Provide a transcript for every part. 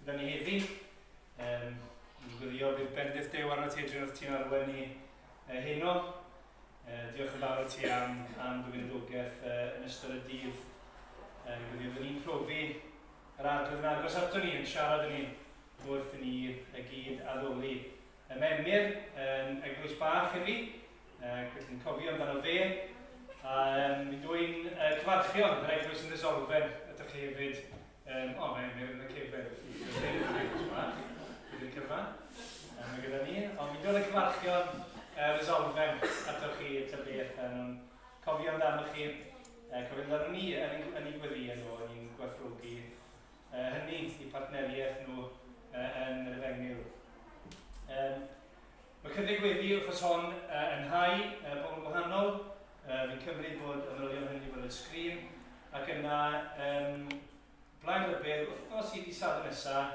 gyda ni heddi. Dwi'n gwyddio bydd bendith dew arno ti edrych wrth ti'n arwen ni heno. Diolch yn fawr ti am gyfrifoldeb yn ystod y dydd. Dwi'n gwyddio bydd ni'n profi yr arglwydd yn agos ato ni yn siarad ni wrth i ni y gyd addoli y memyr yn eglwys bach heddi. Gwyddo'n cofio amdano fe. Mi dwi'n cyfarchio yr eglwys yn Ddysolfen ydych chi hefyd. Mae'n yn y cefn. Bydd yn cyfan. Mae gyda ni. Ond mi dwi'n cyfarchio Ddysolfen ydych chi ta beth. Cofio amdano chi. Cofio amdano ni yn ei gweddi nhw. Yn ni'n gwerthrogi hynny i partneriaeth nhw yn yr efengyl. Mae cynnig gweddi wrth hon yn hau bobl gwahanol. Fi'n cymryd bod y manylion hynny fel y sgrin. Ac yna, blaen rybydd, wythnos i Sadwrn nesaf,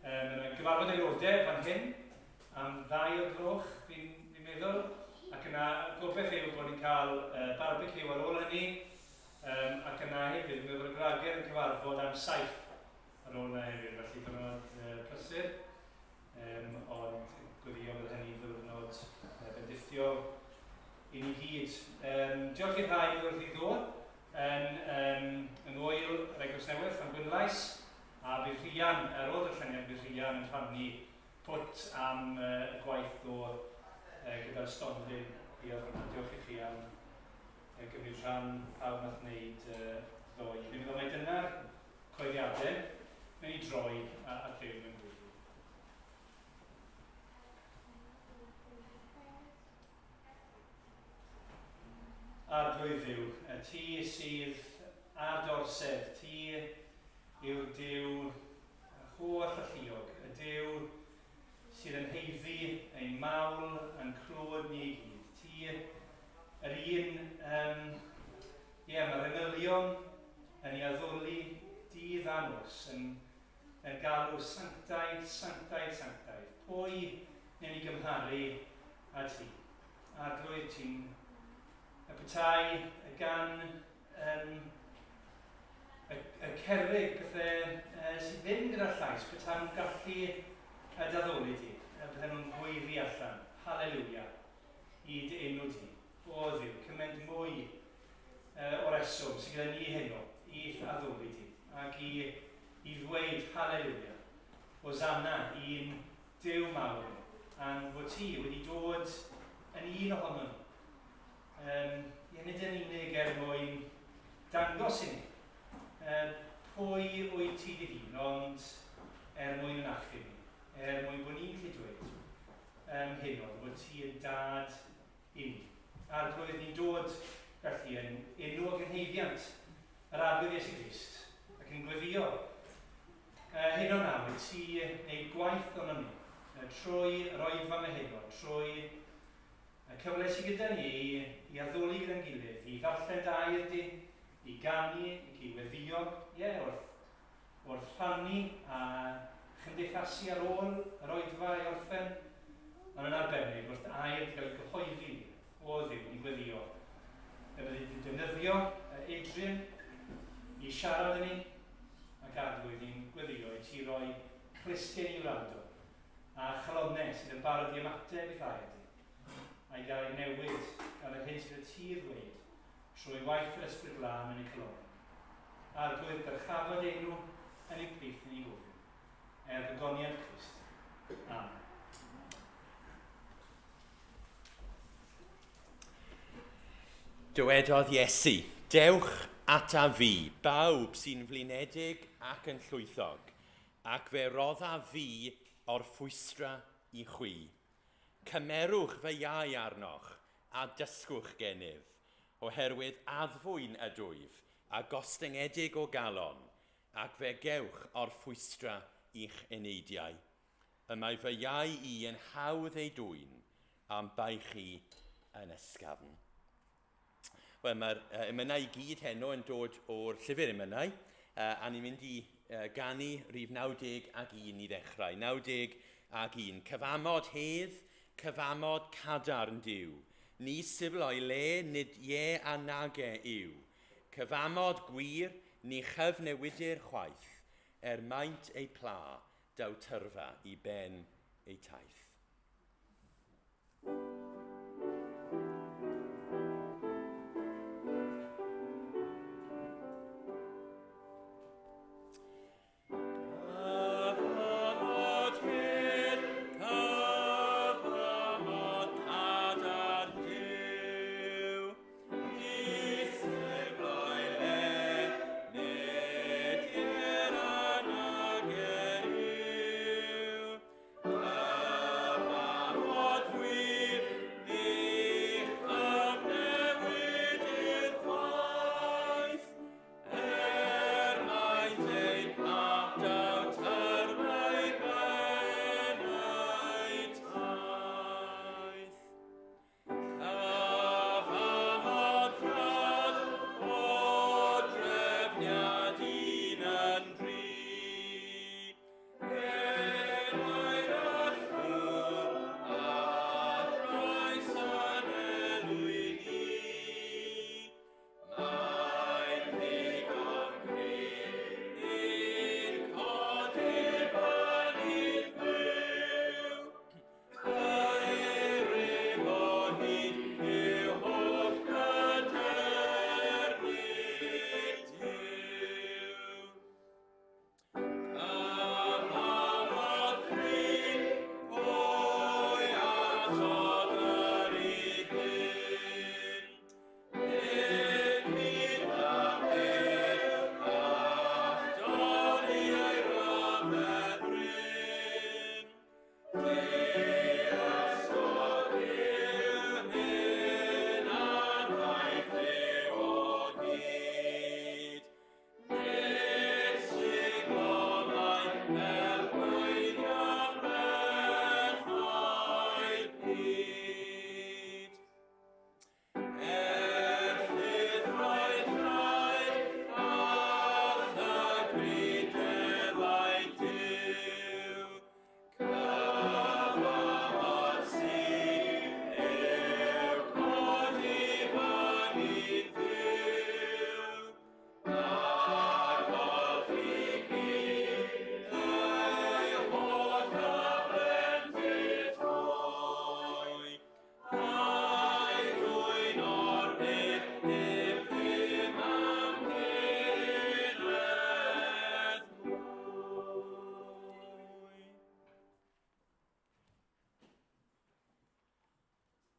yna gyfarfod aelodau fan hyn, am 2 o'r gloch, fi'n meddwl. Ac yna, gobeith yw bod ni'n cael barbecue ar ôl hynny. Ac yna hefyd, fi'n meddwl bod y grager yn cyfarfod am 7 ar ôl yna hefyd, felly dyrnod prysur. Ond gweddio bod hynny ddwrnod bendithiol i ni gyd. Diolch i'r rhai wrth i ddod yn oel yr Eglwys Newydd am Gwynlais, a bydd Rhian, ar ôl y lluniau, bydd Rhian yn rhannu pwt am y gwaith o gyda'r stondyn i o'r diolch i chi am gymryd rhan pawb nath wneud ddoi. Ni'n meddwl mai dyna'r coeddiadau, mewn i droi a dew mewn gwyddi. Arglwydd yw, ti sydd ar dorsedd, ti yw'r Duw holl a lluog, y Duw sydd yn heiddi ein mawl yn clywed ni i gyd. Ti yr un, mae'r anylion yn ei addoli dydd a nos, yn galw sanctaidd, sanctaidd, sanctaidd. Pwy newn ni gymharu a ti? Arglwydd, ti'n y petai gan y cerrig pethau sydd ddim gyda'r llais, petai nhw'n gallu daddoli ti, petai nhw'n gweiddi allan. Halleluia, i dy enw ti. O Dduw, cymaint mwy o reswm sydd gyda ni heno i addoli ti, ac i ddweud halleluia. Hosanna i'n Duw mawr, am fod ti wedi dod yn un ohono ni. Nid yn unig mwyn dangos i ni pwy wyt ti dy hun, ond mwyn yn achub ni, mwyn bod ni'n gallu dweud heno, bod ti yn dad i ni. Arglwydd ni'n dod felly yn enw o gynheiddiant yr arglwydd Iesu Grist, ac yn gweddio heno nawr, ti wneud gwaith o'n ni, trwy yr oedfa me heno, trwy y cyfle sydd gyda ni i addoli gyda'n gilydd, i ddarllen dair di, i ganu, i gyweddio, wrth rhannu a chymdeithasu ar ôl yr oedfa i orffen, ond yn arbennig wrth air gael ei gyhoeddi o Dduw i gweddio. Bydd ni'n defnyddio Adrian i siarad yn ni, ac Arglwydd ni'n gweddio i ti roi clisgen i wrando, a chalonnau sydd yn barod i ymateb i ddau ydy. A'i gael ei newid gan yr hyn sydd y ti ddweud trwy waith yr Ysbryd Glân yn ei clon. Arglwydd dyrchafod enw yn ei plith yn ei gofyn. Gogoniad Crist. Amen. Dywedodd Iesu, dewch ata fi, bawb sy'n flinedig ac yn llwythog, ac fe rodda fi o'r ffwystra i chwi. Cymerwch fy iau arnoch a dysgwch gennyf, oherwydd addfwyn ydwyf a gostyngedig o galon, ac fe gewch o'r ffwystra i'ch eneidiau. Y mae fy iau i yn hawdd ei dwyn, am bai chi yn ysgafn. Wel, mae'r emynau i gyd heno yn dod o'r llyfr emynau, a ni'n mynd i ganu rhif 91 i ddechrau. 91, cyfamod hedd, cyfamod cadarn Duw. Ni sifl o'i le, nid ie a nage yw. Cyfamod gwir, ni chyfnewidir chwaith, maint ei pla, dawtyrfa i ben eu taith.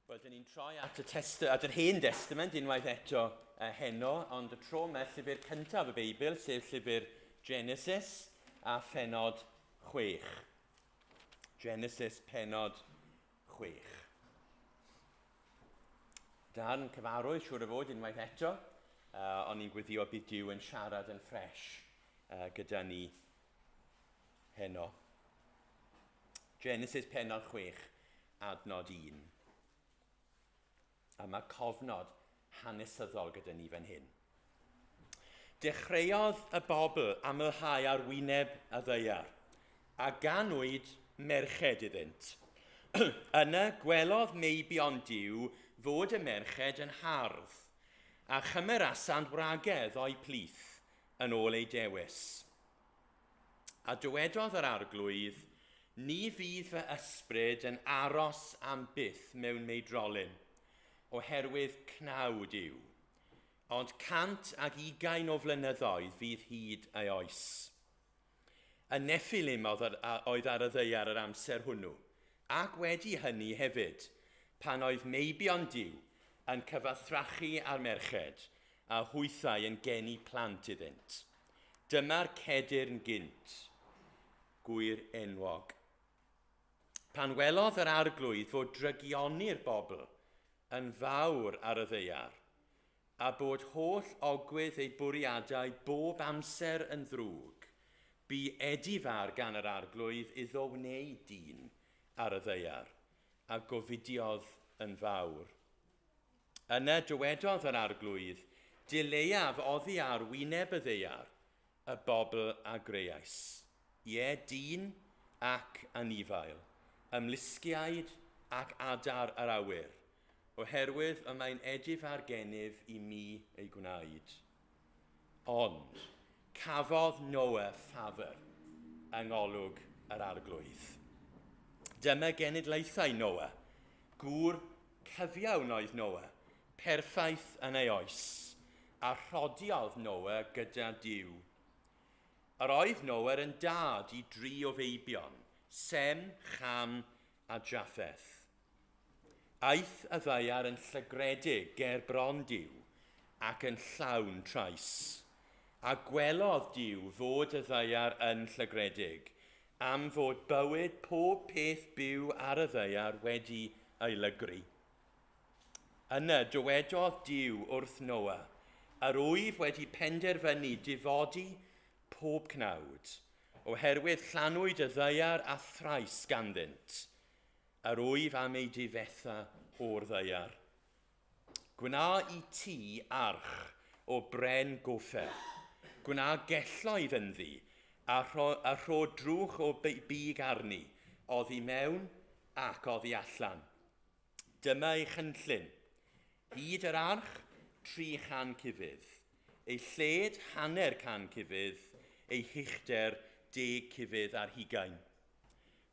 Wel, dyn ni'n troi at yr Hen Testament unwaith eto heno, ond y tro yma llyfr cyntaf y Beibl, sef llyfr Genesis a phenod 6. Genesis pennod 6. Darn cyfarwydd siŵr o fod unwaith eto, ond ni'n gwyddio bydd Duw yn siarad yn ffres gyda ni heno. Genesis pennod 6, adnod 1. A mae cofnod hanesyddol gyda ni fan hyn. Dechreuodd y bobl amlhau ar wyneb y ddaear, a ganwyd merched iddynt. Yna gwelodd meibion Duw fod y merched yn hardd, a chymerasant wragedd o'i plith yn ôl ei dewis. A dywedodd yr arglwydd, ni fydd fy ysbryd yn aros am byth mewn meidrolyn, oherwydd cnawd yw, ond 120 o flynyddoedd fydd hyd ei oes. Y Nephilim oedd ar y ddaear yr amser hwnnw, ac wedi hynny hefyd, pan oedd meibion Duw yn cyfathrachu ar merched a hwythau yn geni plant iddynt. Dyma'r cedyrn gynt, gwir enwog. Pan welodd yr arglwydd fod drygioni'r bobl yn fawr ar y ddaear, a bod holl ogwydd ei bwriadau bob amser yn ddrwg, bu edifar gan yr arglwydd iddo wneud dyn ar y ddaear, a gofidiodd yn fawr. Yna dywedodd yr arglwydd, dileiaf oddi ar wyneb y ddaear, y bobl a greais. Ie, dyn ac anifail, ymlusgiaid ac adar yr awyr, oherwydd y mae'n edif ar gennyf i mi ei gwneud. Ond cafodd Noe ffafr yng ngolwg yr arglwydd. Dyma genedlaethau Noa. Gŵr cyfiawn oedd Noa, perffaith yn ei oes, a rhodiodd Noa gyda Duw. Yr oedd Noa yn dad i 3 o feibion, Sem, Cham a Japheth. Aeth y ddaiar yn llygredig ger bron Duw ac yn llawn trais. A gwelodd Duw fod y ddaiar yn llygredig, am fod bywyd pob peth byw ar y ddaiar wedi ei lygru. Yna dywedodd Duw wrth Noa, yr wyf wedi penderfynu difodi pob cnawd, oherwydd llanwyd y ddaiar a thrais ganddynt, yr wyf am ei difetha o'r ddaiar. Gwna i ti arch o bren goffer, gwna gelloedd ynddi, a rho drwch o big arni, oddi mewn ac oddi allan. Dyma ei chynllun, hyd yr arch 300 cufydd, ei lled 100 cufydd, ei hychder 10 cufydd ar 20.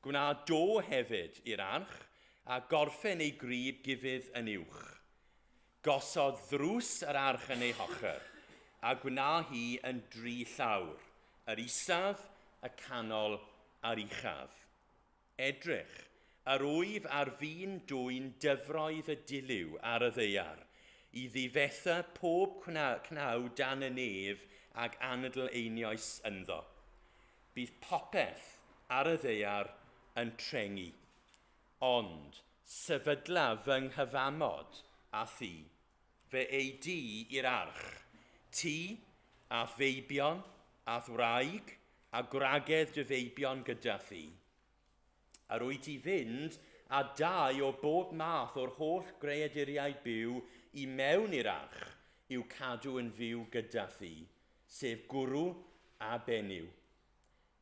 Gwna do hefyd i'r arch a gorffen ei grib gufydd yn uwch. Gosod ddrws yr arch yn ei hochr a gwna hi yn 3 llawr, yr isaf, y canol a'r uchaf. Edrych, yr wyf a'r fi'n dwyn dyfroedd y diliw ar y ddeiar, i ddifetha pob cnaw dan y nef ag anadl einioes ynddo. Bydd popeth ar y ddeiar yn trengi, ond sefydla fy nghyfamod a thi, fe ei di i'r arch, ti a feibion a thwraig a gwragedd dy feibion gyda thi. Ar wyt ti fynd a 2 o bob math o'r holl greaduriau byw i mewn i'r arch i'w cadw yn fyw gyda thi, sef gwrw a benyw.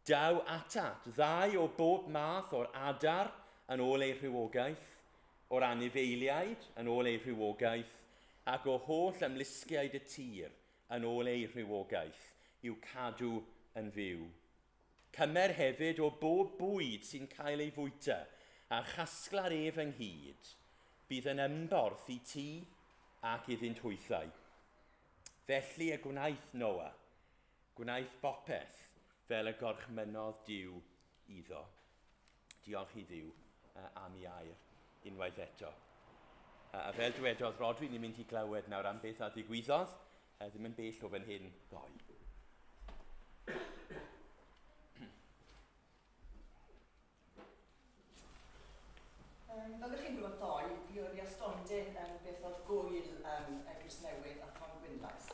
Daw atat 2 o bob math o'r adar yn ôl ei rhywogaeth, o'r anifeiliaid yn ôl ei rhywogaeth, ac o holl ymlusgiaid y tir yn ôl ei rhywogaeth, i'w cadw yn fyw. Cymer hefyd o bob bwyd sy'n cael ei fwyta, a chasgla'r ef ynghyd, bydd yn ymborth i ti ac iddynt hwythau. Felly y gwnaeth Noa, gwnaeth bopeth fel y gorchmynodd Duw iddo. Diolch i Dduw am ei air unwaith eto. A fel dwedodd Rodri, ni'n mynd i glywed nawr am beth a ddigwyddodd, ddim yn bell o fan hyn ddoe. Fel ydych chi'n gwybod ddoe, fi oedd i astondyn beth oedd gwyl Eglwys Newydd a Fron Gwynlais.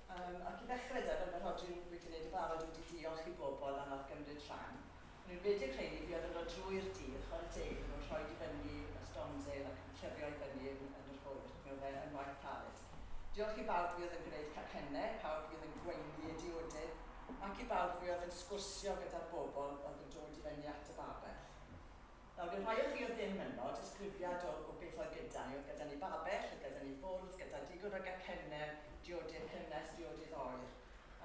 Ac i ddechrau da, fel Rodri wedi gwneud y barod wedi diolch i bobl a nath gymryd rhan. Yn ymwedig rheini, fi oedd yn rhoi drwy'r dydd, chwarae teg, nhw'n rhoi i fyny y stondyn ac yn llyfio i fyny yn yr hwyr, mi oedd e'n waith caled. Diolch i bawb fi oedd yn gwneud cacennau, pawb fi oedd yn gweini y diodydd, ac i bawb fi oedd yn sgwrsio gyda'r bobl oedd yn dod i fyny at y babell. Nawr, bydd rhai o chi oedd ddim yno, disgrifiad o beth oedd gyda ni. Oedd gyda ni babell, oedd gyda ni fwrdd, gyda digon o gacennau, diodydd cynnes, diodydd oer.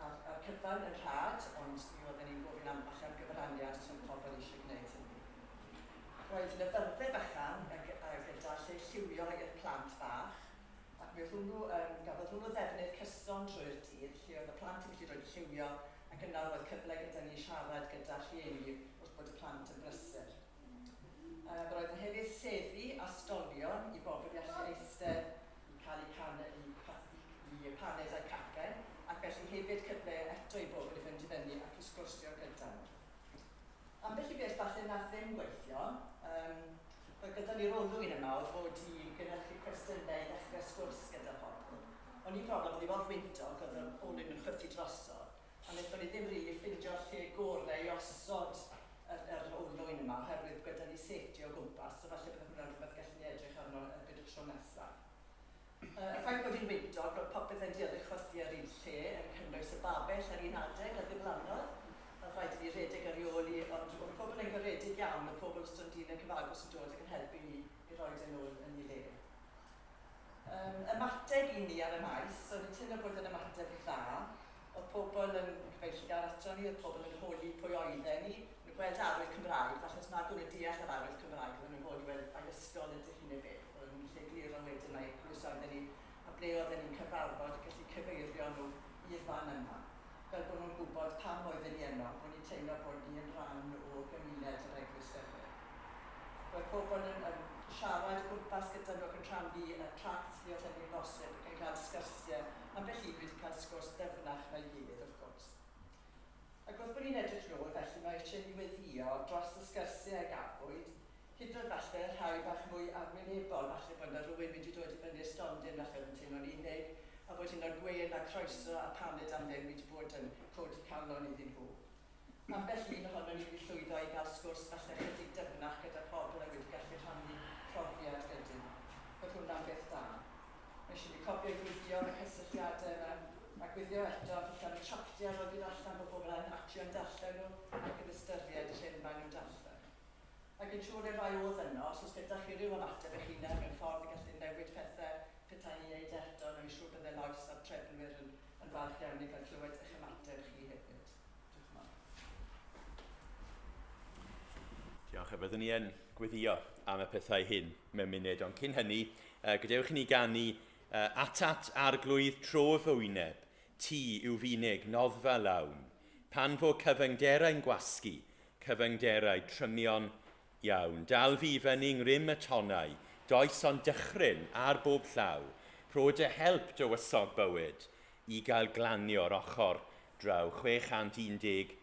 A'r cyfan yn rhad, ond mi oedden ni'n gofyn am bach am gyfraniad os yn pobl eisiau gwneud hynny. Roedd yn y fyrddau bychan gyda lle lliwio i'r plant bach, ac mi oedd gafodd hwnnw ddefnydd cyson drwy'r dydd, lle oedd y plant yn gallu rhoi lliwio, ac yna roedd cyfle gyda ni siarad gyda rhieni wrth bod y plant yn brysur. Roedd yn hefyd seddi a stolion i bobl i allu eistedd i cael eu paned a'u cacen, ac felly hefyd cyfle eto i bobl i fynd i fyny ac i sgwrsio gyda nhw. Ambell i beth falle nath ddim gweithio, roedd gyda ni rolwyn yma oedd fod i gynhyrchu cwestiynau i ddechrau sgwrs gyda pobl. Ond un problem oedd i fod wyntog, oedd yr olwyn yn chwythu droso, a wnaethon ni ddim rili ffindio lle gorau i osod yr olwyn yma, oherwydd gyda ni seti o gwmpas, so falle bydd hwnna'n rhywbeth gallwn ni edrych arno gyda'r tro nesaf. Y ffaith bod hi'n wyntog, roedd popeth yn diodde chwythu ar un lle, yn cynnwys y babell ar un adeg a ddiflannodd. Oedd rhaid i ni redeg ar reoli, ond oedd pobl yn garedig iawn, oedd pobl stondin yn cyfagos yn dod ac yn helpu ni i roi yn ôl yn ei le. Ymateb i ni ar y maes, so ni'n teimlo bod yn ymateb dda. Oedd pobl yn cyfeillgar ato ni, oedd pobl yn holi pwy oedden ni, gweld arwydd nhw'n deall yr arwydd Cymraeg, oedden nhw'n fod i weld ag ysgol ydych chi'n ei beth. Oedden nhw'n lle glir o wedyn a'i croesoedden ni, a ble oedden ni'n cyfarfod, gallu cyfeirio nhw i'r fan yma. Fel bod nhw'n gwybod pam oedden ni yno, bod ni'n teimlo bod ni yn rhan o gymuned yr Eglwys Newydd. Roedd pobl yn siarad o gwmpas gyda nhw ac yn rhannu y tract lle oedd hynny'n bosib ac yn cael sgyrsiau, ambell i wedi cael sgwrs dyfnach fel gilydd, wrth gwrs. Ac wrth bod ni'n edrych nôl, felly mae eisiau ni weddio dros y sgyrsiau a gafwyd, hyd yn oed falle rhai bach mwy arwynebol, falle bod yna rhywun wedi dod i fyny stondin falle yn teimlo'n unig, a bod hyn o'r gwein a croeso a paned am ddim wedi bod yn codi calon iddyn nhw. Ambell un ohono ni wedi llwyddo i gael sgwrs falle chydig dyfnach gyda pobl a wedi gallu rhannu profiad gyda nhw. Roedd hwnna'n beth da. Mae eisiau ni cofio i gweithio yn y cysylltiadau yma, a gweithio eto allan y tractiau roedd i'n allan bod pobl yn actio'n darllen nhw ac yn ystyried lle maen nhw'n darllen. Ac yn siŵr y rai oedd yno, os oes gyda chi ryw ymateb eich hunain mewn ffordd i gallu newid pethau petai ni wneud eto, na mi siŵr bydde Lois a'r trefnwyr yn falch iawn i gael clywed eich ymateb chi hefyd. Diolch, a byddwn ni yn gweddio am y pethau hyn mewn munud, ond cyn hynny, gadewch i ni ganu atat arglwydd trof o wyneb, ti yw finig noddfa lawn, pan fo cyfyngderau'n gwasgu, cyfyngderau trymion iawn. Dal fi fyny ngrym y tonau, does ond dychryn ar bob llaw, pro dy help dywysog bywyd, i gael glanio'r ochr draw 613.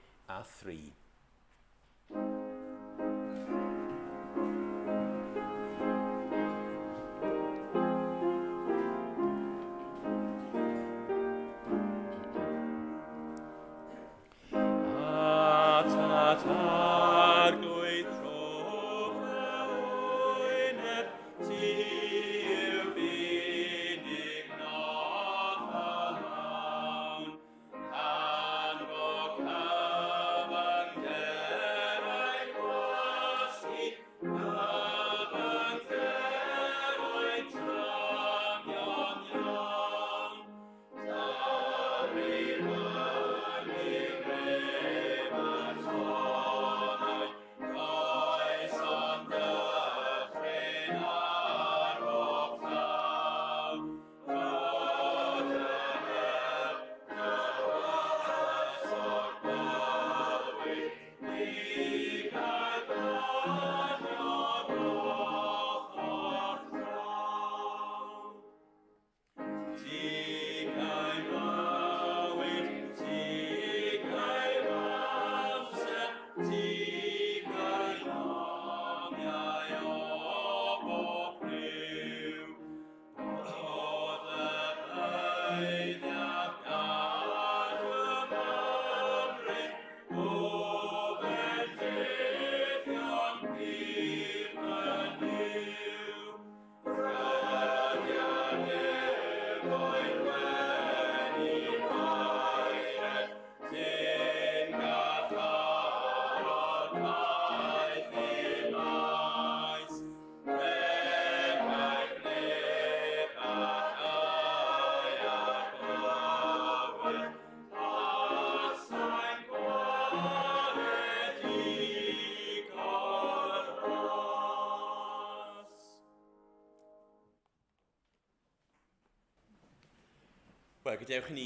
Wel, gadewch i ni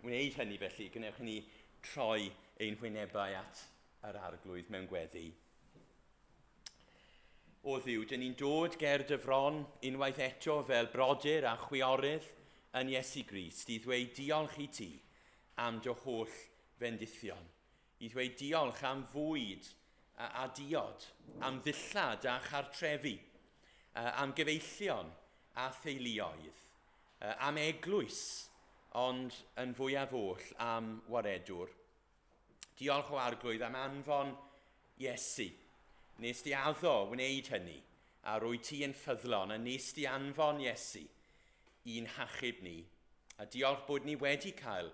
wneud hynny felly, gadewch i ni troi ein hwynebau at yr arglwydd mewn gweddi. O Dduw, dyn ni'n dod ger dy fron unwaith eto fel brodyr a chwiorydd yn Iesu Grist i ddweud diolch i ti am dy holl fendithion. I ddweud diolch am fwyd a diod, am ddillad a chartrefi, am gyfeillion a theuluoedd, am eglwys, ond yn fwyaf oll am waredwr. Diolch o arglwydd am anfon Iesu. Nes di addo wneud hynny, a rwy ti yn ffyddlon, a nes di anfon Iesu i'n hachub ni. A diolch bod ni wedi cael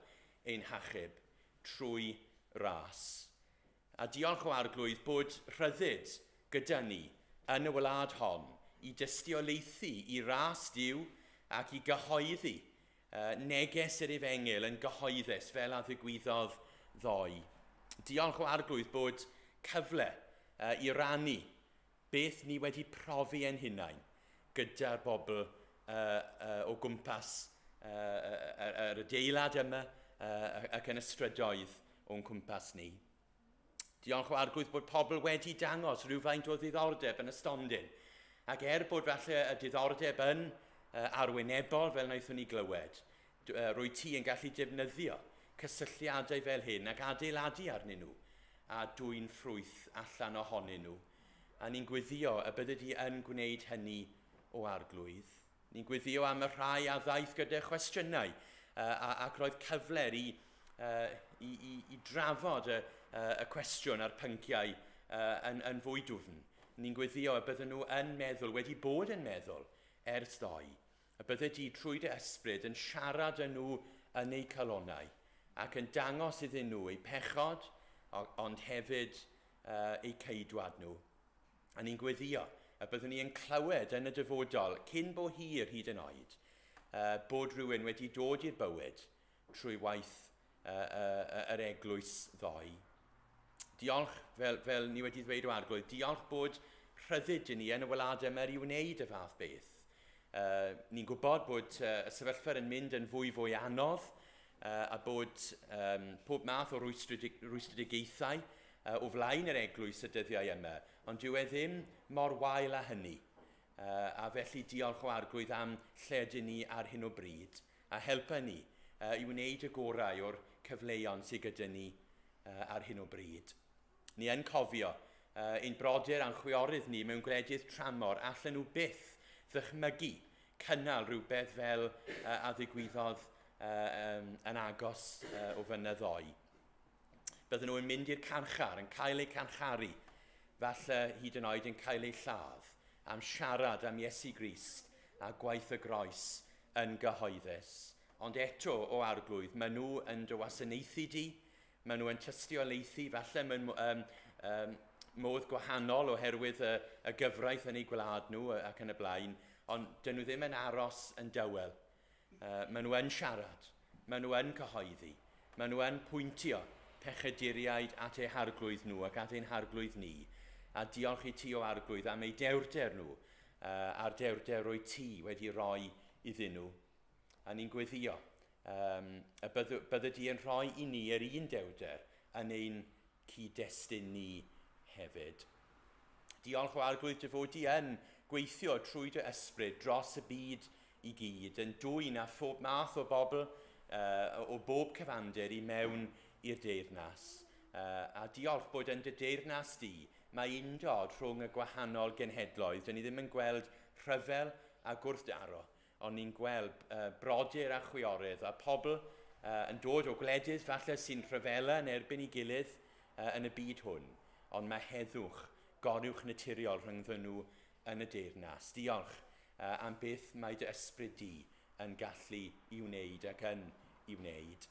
ein hachub trwy ras. A diolch o arglwydd bod rhyddid gyda ni yn y wlad hon i dystiolaethu i ras Duw ac i gyhoeddi neges yr Efengil yn gyhoeddus fel a ddigwyddodd ddoe. Diolch o arglwydd bod cyfle i rannu beth ni wedi profi ein hunain gyda'r bobl o gwmpas yr adeilad yma ac yn y strydoedd o'n cwmpas ni. Diolch o Arglwydd bod pobl wedi dangos rhywfaint o ddiddordeb yn y stondin, ac bod falle y diddordeb yn arwynebol fel wnaethon ni glywed, rwy ti yn gallu defnyddio cysylltiadau fel hyn ac adeiladu arnyn nhw a dwy'n ffrwyth allan ohonyn nhw. A ni'n gwyddio y bydde di yn gwneud hynny o Arglwydd. Ni'n gwyddio am y rhai a ddaeth gyda chwestiynau ac roedd cyfler i drafod y cwestiwn a'r pynciau yn fwy dwfn. Ni'n gwyddio y bydden nhw yn meddwl, wedi bod yn meddwl ers ddoe, y bydde di trwy dy ysbryd yn siarad â nhw yn eu calonau ac yn dangos iddyn nhw eu pechod, ond hefyd eu ceidwad nhw. A ni'n gwyddio y byddwn ni yn clywed yn y dyfodol cyn bo hir hyd yn oed bod rhywun wedi dod i'r bywyd trwy waith yr eglwys ddoe. Diolch, fel ni wedi ddweud o Arglwydd, diolch bod rhyddid i ni yn y wlad yma i wneud y fath beth. Ni'n gwybod bod y sefyllfa yn mynd yn fwy anodd a bod pob math o rwystredigaethau o flaen yr eglwys y dyddiau yma, ond dyw e ddim mor wael â hynny. A felly diolch o Arglwydd am lledu ni ar hyn o bryd a helpa ni i wneud y gorau o'r cyfleon sydd gyda ni ar hyn o bryd. Ni yn cofio ein brodyr a'n chwiorydd ni mewn gwledydd tramor allan nhw byth ddychmygu cynnal rhywbeth fel a ddigwyddodd yn agos o fynyddoe. Bydden nhw yn mynd i'r carchar, yn cael eu carcharu, falle hyd yn oed yn cael eu lladd, am siarad am Iesu Grist a gwaith y groes yn gyhoeddus. Ond eto o Arglwydd, maen nhw yn dy wasanaethu di, maen nhw yn tystiolaethu, falle mewn modd gwahanol oherwydd y gyfraith yn eu gwlad nhw ac yn y blaen, ond dyn nhw ddim yn aros yn dywel. Maen nhw yn siarad, maen nhw yn cyhoeddi, maen nhw yn pwyntio pechaduriaid at eu harglwydd nhw ac at ein harglwydd ni. A diolch i ti o Arglwydd am eu dewrder nhw a'r dewrder o'i ti wedi rhoi iddyn nhw. A ni'n gweddio bydde di yn rhoi i ni yr un dewrder yn ein cyd-destun ni hefyd. Diolch o Arglwydd dy fod di yn gweithio trwy dy ysbryd dros y byd i gyd, yn dwyn a phob math o bobl o bob cyfandir i mewn i'r deyrnas. A diolch bod yn dy deyrnas di, mae undod rhwng y gwahanol genhedloedd. Dyn ni ddim yn gweld rhyfel a gwrthdaro, ond ni'n gweld brodyr a chwiorydd a pobl yn dod o gwledydd falle sy'n rhyfela yn erbyn ei gilydd yn y byd hwn. Ond mae heddwch, gorywch naturiol rhyngddyn nhw yn y deyrnas. Diolch am beth mae dy ysbryd di yn gallu i wneud ac yn i wneud.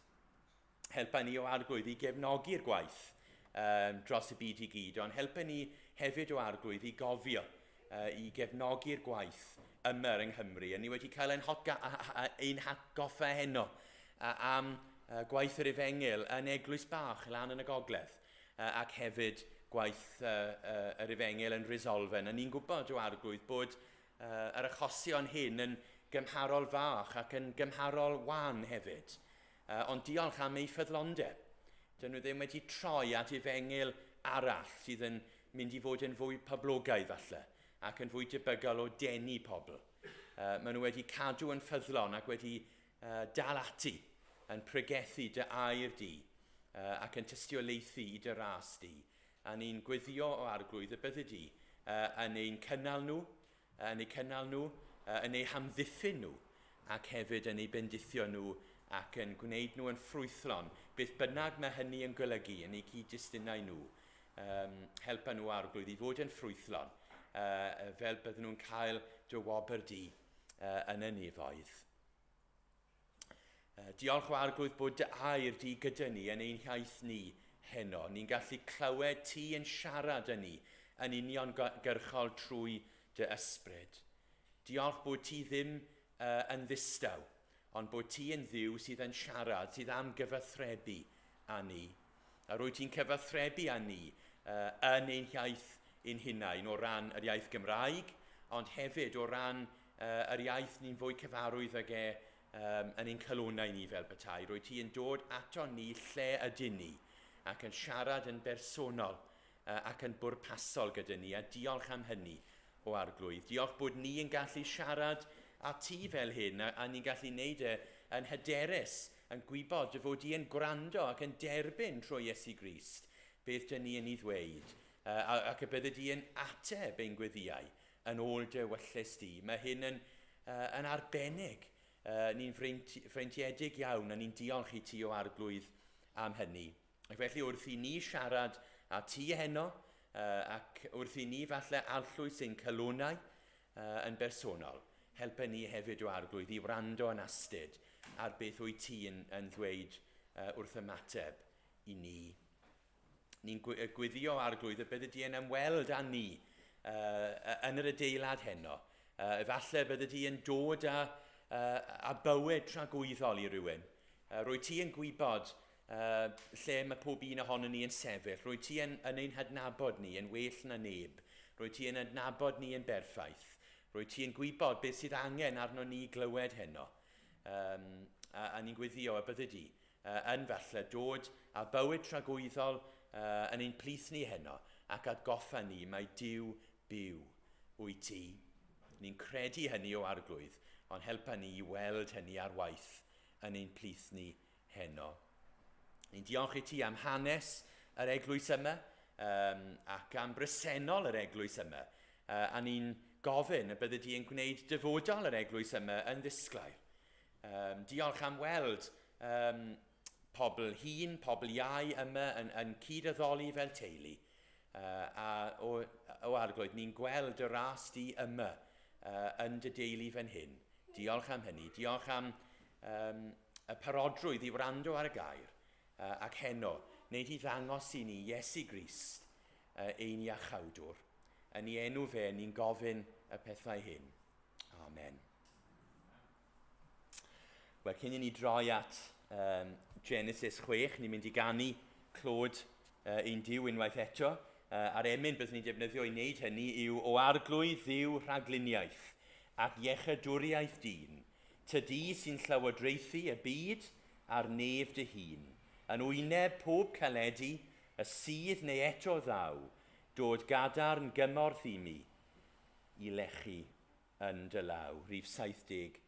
Helpa ni o Arglwydd i gefnogi'r gwaith dros y byd i gyd, ond helpa ni hefyd o Arglwydd i gofio i gefnogi'r gwaith yma yng Nghymru. A ni wedi cael ein hatgoffa heno am gwaith yr Efengil yn Eglwys Bach lan yn y Gogledd ac hefyd gwaith yr Efengil yn Rhysolfen. A ni'n gwybod o Arglwydd bod yr achosion hyn yn gymharol fach ac yn gymharol wan hefyd. Ond diolch am ei ffyddlondeb. Dyn nhw ddim wedi troi at Efengil arall sydd yn mynd i fod yn fwy poblogaidd falle ac yn fwy debygol o denu pobl. Maen nhw wedi cadw yn ffyddlon ac wedi dal ati yn pregethu dy air di ac yn tystiolaethu i dy ras di. A ni'n gwyddio o Arglwydd y bydde di yn ein cynnal nhw, yn eu hamddiffyn nhw ac hefyd yn eu bendithio nhw ac yn gwneud nhw yn ffrwythlon, beth bynnag mae hynny yn golygu yn eu cyd-destunau nhw. Helpa nhw Arglwydd i fod yn ffrwythlon, fel bydden nhw'n cael dy wobr di yn y nefoedd. Diolch o Arglwydd bod dy air di gyda ni yn ein hiaith ni heno. Ni'n gallu clywed ti yn siarad â ni yn uniongyrchol trwy dy ysbryd. Diolch bod ti ddim yn ddistaw, ond bod ti yn ddiw sydd yn siarad, sydd am gyfathrebu â ni. A rwy ti'n cyfathrebu â ni yn ein iaith ein hunain o ran yr iaith Gymraeg, ond hefyd o ran yr iaith ni'n fwy cyfarwydd ag yn ein calonau ni fel petai. Rwyt ti yn dod ato ni lle ydyn ni ac yn siarad yn bersonol ac yn bwrpasol gyda ni, a diolch am hynny o arglwydd. Diolch bod ni yn gallu siarad a ti fel hyn, a ni'n gallu wneud yn hyderus, yn gwybod fod di yn gwrando ac yn derbyn trwy Iesu Grist beth dyn ni yn ei ddweud, ac y bydde di yn ateb ein gweddiau yn ôl dy wyllus di. Mae hyn yn arbennig. Ni'n freintiedig iawn, a ni'n diolch i ti o arglwydd am hynny. Ac felly wrth i ni siarad a ti heno, ac wrth i ni falle allwys ein calonau yn bersonol, helpa ni hefyd o arglwydd i wrando yn astyd ar beth wyt ti yn ddweud wrth ymateb i ni. Ni'n gwyddio arglwydd y bydde di yn ymweld â ni yn yr adeilad heno. Falle bydde di yn dod â bywyd tragwyddol i rywun. Rwy ti yn gwybod lle mae pob un ohono ni yn sefyll. Rwy ti yn ein hadnabod ni yn well na neb. Rwy ti yn adnabod ni yn berffaith. Rwy ti yn gwybod beth sydd angen arno ni glywed heno. A ni'n gwyddio y bydde di yn falle dod â bywyd tragwyddol yn ein plith ni heno ac atgoffa ni mae Duw byw wyt ti. Ni'n credu hynny o arglwydd, ond helpa ni i weld hynny ar waith yn ein plith ni heno. Ni'n diolch i ti am hanes yr eglwys yma ac am bresennol yr eglwys yma. A ni'n gofyn y bydde di yn gwneud dyfodol yr eglwys yma yn ddisglair. Diolch am weld pobl hŷn, pobl iau yma yn cyd-addoli fel teulu. A o arglwydd, ni'n gweld y ras di yma yn dy deulu fan hyn. Diolch am hynny. Diolch am y parodrwydd i wrando ar y gair. Ac heno, wneud i ddangos i ni Iesu Grist, ein iachawdwr. Yn ei enw fe, ni'n gofyn y pethau hyn. Amen. Wel, cyn i ni droi at Genesis 6, ni'n mynd i ganu clod ein Duw unwaith eto. A'r emyn byddwn ni'n defnyddio i wneud hynny yw o arglwydd Dduw rhagluniaeth ac iechydwriaeth dyn, tydi sy'n llywodreithi y byd a'r nef dy hun, yn wyneb pob caledu, y sydd neu eto ddaw, dod gadarn gymorth i mi, i lechu yn dy law. Rhif 71.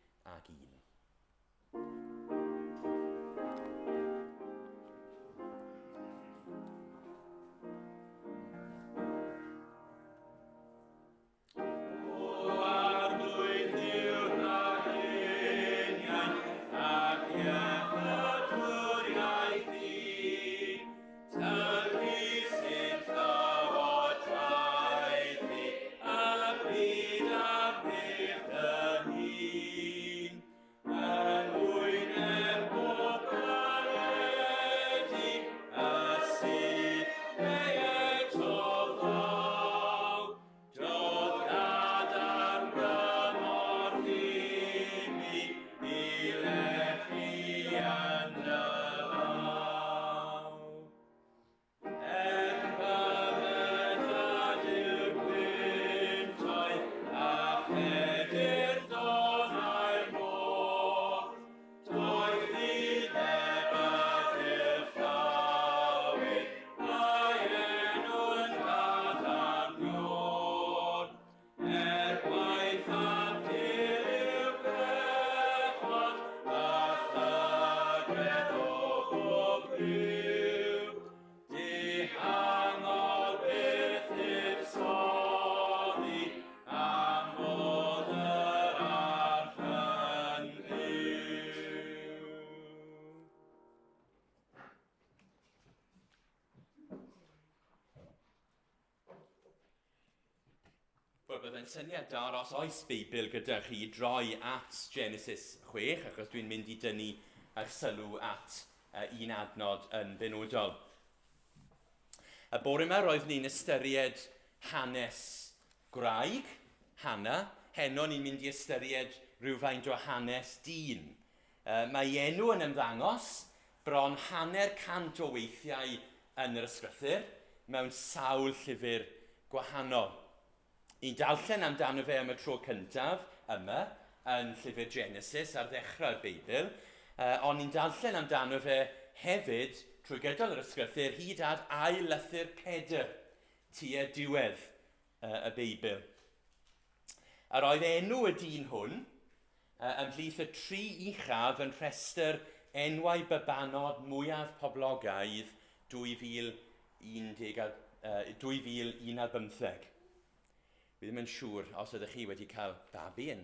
Byddai'n syniad dar os oes Beibl gyda chi droi at Genesis 6, achos dwi'n mynd i dynnu eich sylw at un adnod yn benodol. Y bore yma roedd ni'n ystyried hanes gwraig, Hannah. Heno ni'n mynd i ystyried rhywfaint o hanes dyn. Mae enw yn ymddangos bron 100 o weithiau yn yr ysgrythyr. mewn sawl llyfr gwahanol. Ni'n darllen amdano fe am y tro cyntaf yma yn llyfr Genesis ar ddechrau'r Beibl, ond ni'n darllen amdano fe hefyd trwy gydol yr ysgrythur hyd at ail lythyr Pedr tua diwedd y Beibl. A roedd enw y dyn hwn ymhlith y tri uchaf yn rhestr enwau bybanod mwyaf poblogaidd 2015. Fi ddim yn siŵr os ydych chi wedi cael babi yn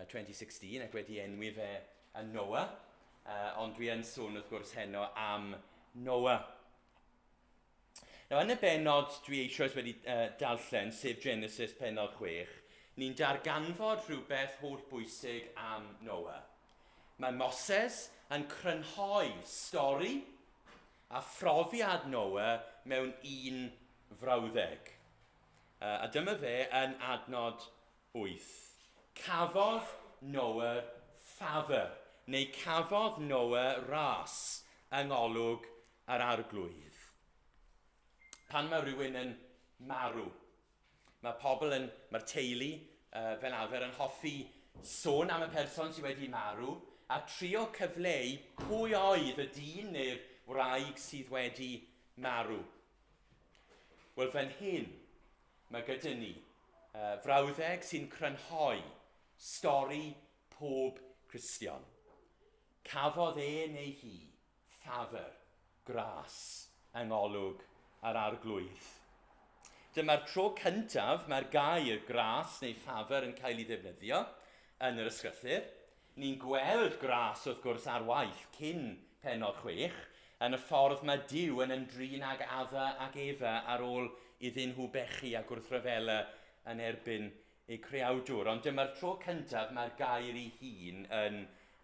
2016 ac wedi enwi fe yn Noah, ond dwi yn sôn wrth gwrs heno am Noah. Nawr, yn y benod dwi eisoes wedi darllen, sef Genesis penod 6, ni'n darganfod rhywbeth holl bwysig am Noah. Mae Moses yn crynhoi stori a phrofiad Noah mewn un frawddeg. A dyma fe yn adnod 8. Cafodd Noah ffafr, neu cafodd Noah ras yng ngolwg yr arglwydd. Pan mae rhywun yn marw, mae'r teulu fel arfer yn hoffi sôn am y person sydd wedi marw a trio cyfleu pwy oedd y dyn neu'r wraig sydd wedi marw. Wel, fan hyn, mae gyda ni frawddeg sy'n crynhoi stori pob Cristion. Cafodd neu hi ffafr gras yng ngolwg yr arglwydd. Dyma'r tro cyntaf mae'r gair gras neu ffafr yn cael ei ddefnyddio yn yr ysgrythur. Ni'n gweld gras wrth gwrs ar waith cyn penod 6 yn y ffordd mae Duw yn ymdrin ag Adda ac Efa ar ôl iddyn nhw bechu a gwrthryfela yn erbyn eu creawdwr. Ond dyma'r tro cyntaf mae'r gair ei hun yn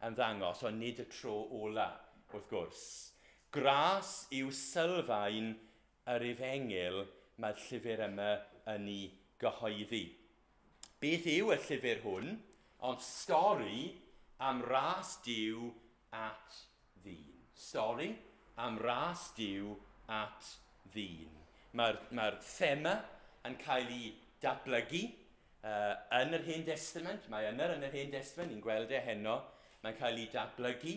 ymddangos, ond nid y tro ola wrth gwrs. Gras yw sylfaen yr Efengil mae'r llyfr yma yn ei gyhoeddi. Beth yw y llyfr hwn? Ond stori am ras Duw at ddyn. Stori am ras Duw at ddyn. Mae'r thema yn cael ei datblygu yn yr Hen Testament. Mae yn yr Hen Testament, ni'n gweld heno. Mae'n cael ei datblygu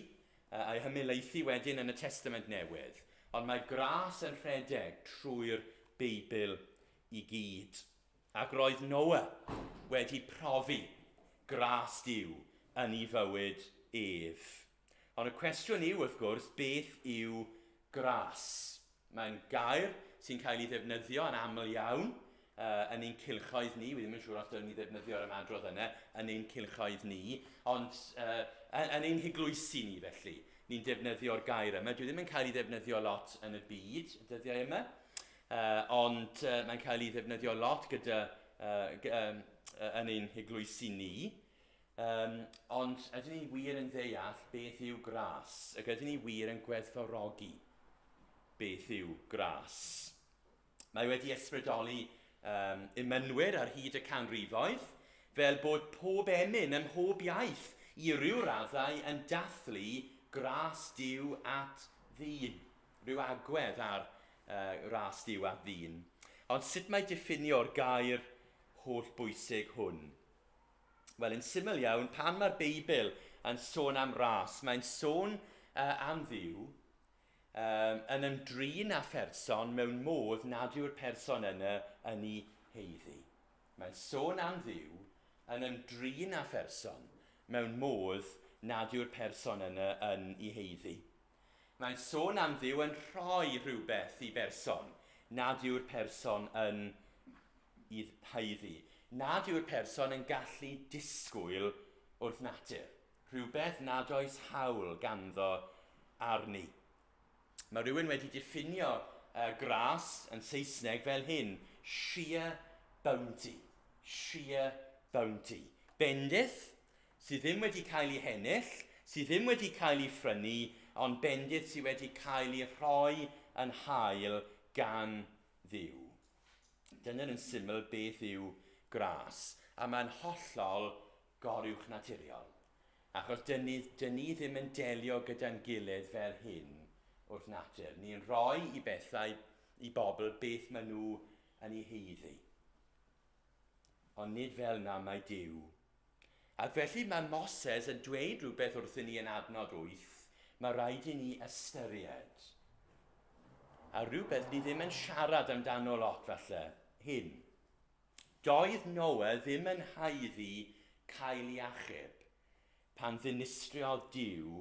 a'i hymelaethu wedyn yn y Testament Newydd. Ond mae gras yn rhedeg trwy'r Beibl i gyd. Ac roedd Noah wedi profi gras Duw yn ei fywyd ef. Ond y cwestiwn yw, wrth gwrs, beth yw gras? Mae'n gair sy'n cael ei ddefnyddio yn aml iawn yn ein cylchoedd ni. Wi ddim yn siŵr os ydyn ni ddefnyddio'r ymadrodd yna yn ein cylchoedd ni, ond yn ein hyglwysi ni felly. Ni'n defnyddio'r gair yma. Dwi ddim yn cael ei ddefnyddio lot yn y byd, y dyddiau yma, ond mae'n cael ei ddefnyddio lot yn ein hyglwysi ni. Ond ydyn ni wir yn ddeall beth yw gras? Ac ydyn ni wir yn gwerthfawrogi beth yw gras? Mae wedi ysbrydoli emynwyr ar hyd y canrifoedd, fel bod pob emyn ym mhob iaith i ryw raddau yn dathlu gras Duw at ddyn. Rhyw agwedd ar ras Duw at ddyn. Ond sut mae diffinio'r gair holl bwysig hwn? Wel, yn syml iawn, pan mae'r Beibl yn sôn am ras, mae'n sôn am Dduw yn ymdrin â pherson mewn modd nad yw'r person yna yn ei heiddi. Mae'n sôn am Dduw yn ymdrin â pherson mewn modd nad yw'r person yna yn ei heiddi. Mae'n sôn am Dduw yn rhoi rhywbeth i berson nad yw'r person yn ei heiddi. Nad yw'r person yn gallu disgwyl wrth natur. Rhywbeth nad oes hawl ganddo arni. Mae rhywun wedi diffinio gras yn Saesneg fel hyn, sheer bounty. Sheer bounty. Bendith sydd ddim wedi cael ei hennill, sydd ddim wedi cael ei phrynu, ond bendith sydd wedi cael ei rhoi yn hael gan Dduw. Dyna'n syml beth yw gras, a mae'n hollol goruwch naturiol. Achos dyn ni ddim yn delio gyda'n gilydd fel hyn wrth natur. Ni'n rhoi i bethau i bobl beth maen nhw yn ei heiddi. Ond nid fel na mae Duw. Ac felly mae Moses yn dweud rhywbeth wrthyn ni yn adnod 8, mae rhaid i ni ystyried. A rhywbeth ni ddim yn siarad amdano lot falle, hyn. Doedd Noe ddim yn haeddu cael ei achub pan ddinistriodd Duw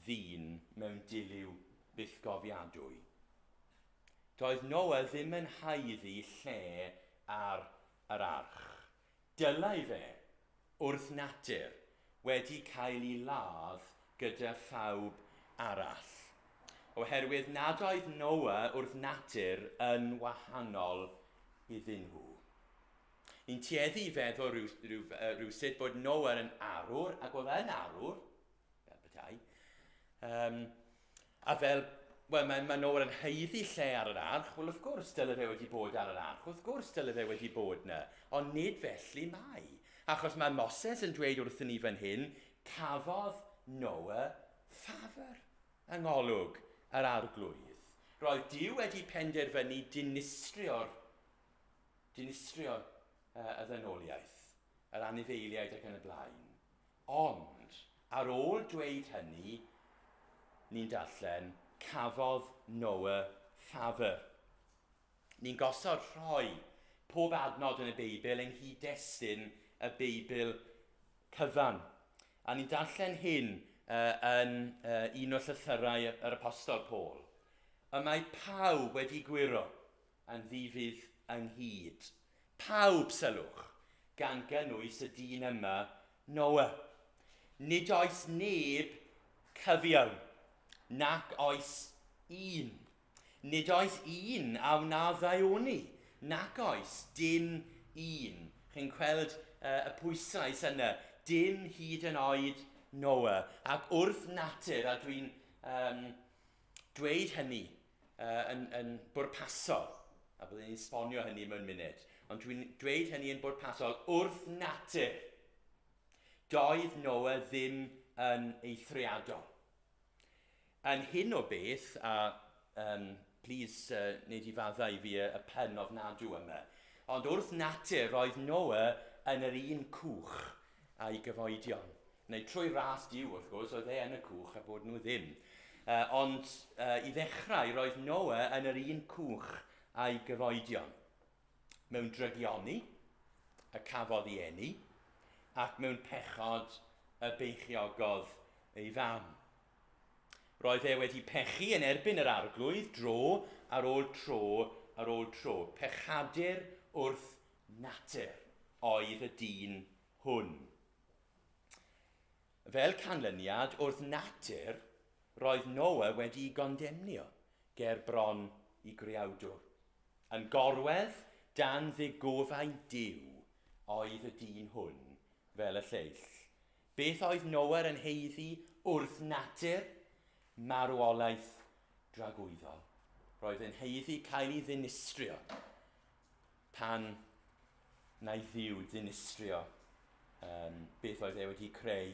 ddyn mewn diliw bythgofiadwy. Doedd Noe ddim yn haeddu lle ar yr arch. Dylai fe, wrth natur, wedi cael ei ladd gyda phawb arall. Oherwydd nad oedd Noe wrth natur yn wahanol iddyn nhw. Ni'n tueddu i feddwl rhywsut bod Noe yn arwr, ac oedd e'n arwr, fel petai. A fel, mae Noe yn haeddu lle ar yr arch, wel wrth gwrs dylai fe wedi bod ar yr arch, wrth gwrs dylai fe wedi bod yna, ond nid felly mai. Achos mae Moses yn dweud wrthyn ni fan hyn, cafodd Noe ffafr yng ngolwg yr arglwydd. Roedd Duw wedi penderfynu dinistrio y ddynoliaeth, yr anifeiliaid ac yn y blaen. Ond, ar ôl dweud hynny, ni'n darllen, cafodd Noe ffafr. Ni'n gosod rhoi pob adnod yn y Beibl yng nghyd-destun y Beibl cyfan. A ni'n darllen hyn yn un o llythyrau yr apostol Paul. Y mae pawb wedi gwiro yn ddifydd ynghyd. Pawb sylwch, gan gynnwys y dyn yma, Noe. Nid oes neb cyfiawn, nac oes un. Nid oes un a wnadd ddaioni, nac oes dim un. Chi'n gweld y pwyslais yna, dim hyd yn oed Noe. Ac wrth natur, a dwi'n dweud hynny yn bwrpasol, a byddwn i'n esbonio hynny mewn munud, ond dwi'n dweud hynny yn bwrpasol, wrth natur, doedd Noe ddim yn eithriadol. Yn hyn o beth, a please wneud i faddau fi y pen ofnadw yma, ond wrth natur roedd Noe yn yr un cwch a'i gyfoedion. Neu trwy ras Duw wrth gwrs, oedd e yn y cwch a bod nhw ddim. Ond i ddechrau, roedd Noe yn yr un cwch a'i gyfoedion. Mewn drygioni, y cafodd ei eni, ac mewn pechod y beichiogodd ei fam. Roedd e wedi pechu yn erbyn yr arglwydd dro ar ôl tro ar ôl tro. Pechadur wrth natur oedd y dyn hwn. Fel canlyniad, wrth natur, roedd Noe wedi gondemnio ger bron i greawdwr. Yn gorwedd dan ddigofau Duw oedd y dyn hwn fel y lleill. Beth oedd Noe yn heiddi wrth natur? Marwolaeth dragwyddol. Roedd yn heiddi cael ei ddinistrio pan wnaeth Dduw ddinistrio beth oedd e wedi creu.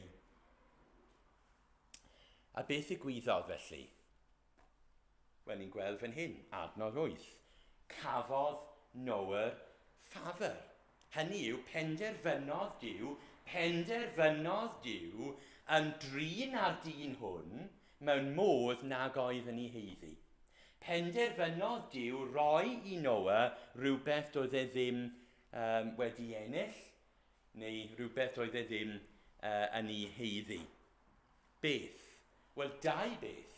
A beth ddigwyddodd felly? Wel, ni'n gweld fan hyn, adnod 8. Cafodd Noe ffafr. Hynny yw, penderfynodd Duw yn drin ar dyn hwn mewn modd nag oedd yn ei heiddi. Penderfynodd Duw roi i Noe rhywbeth doedd e ddim wedi ennill, neu rhywbeth doedd e ddim yn ei heiddi. Beth? Wel, dau beth.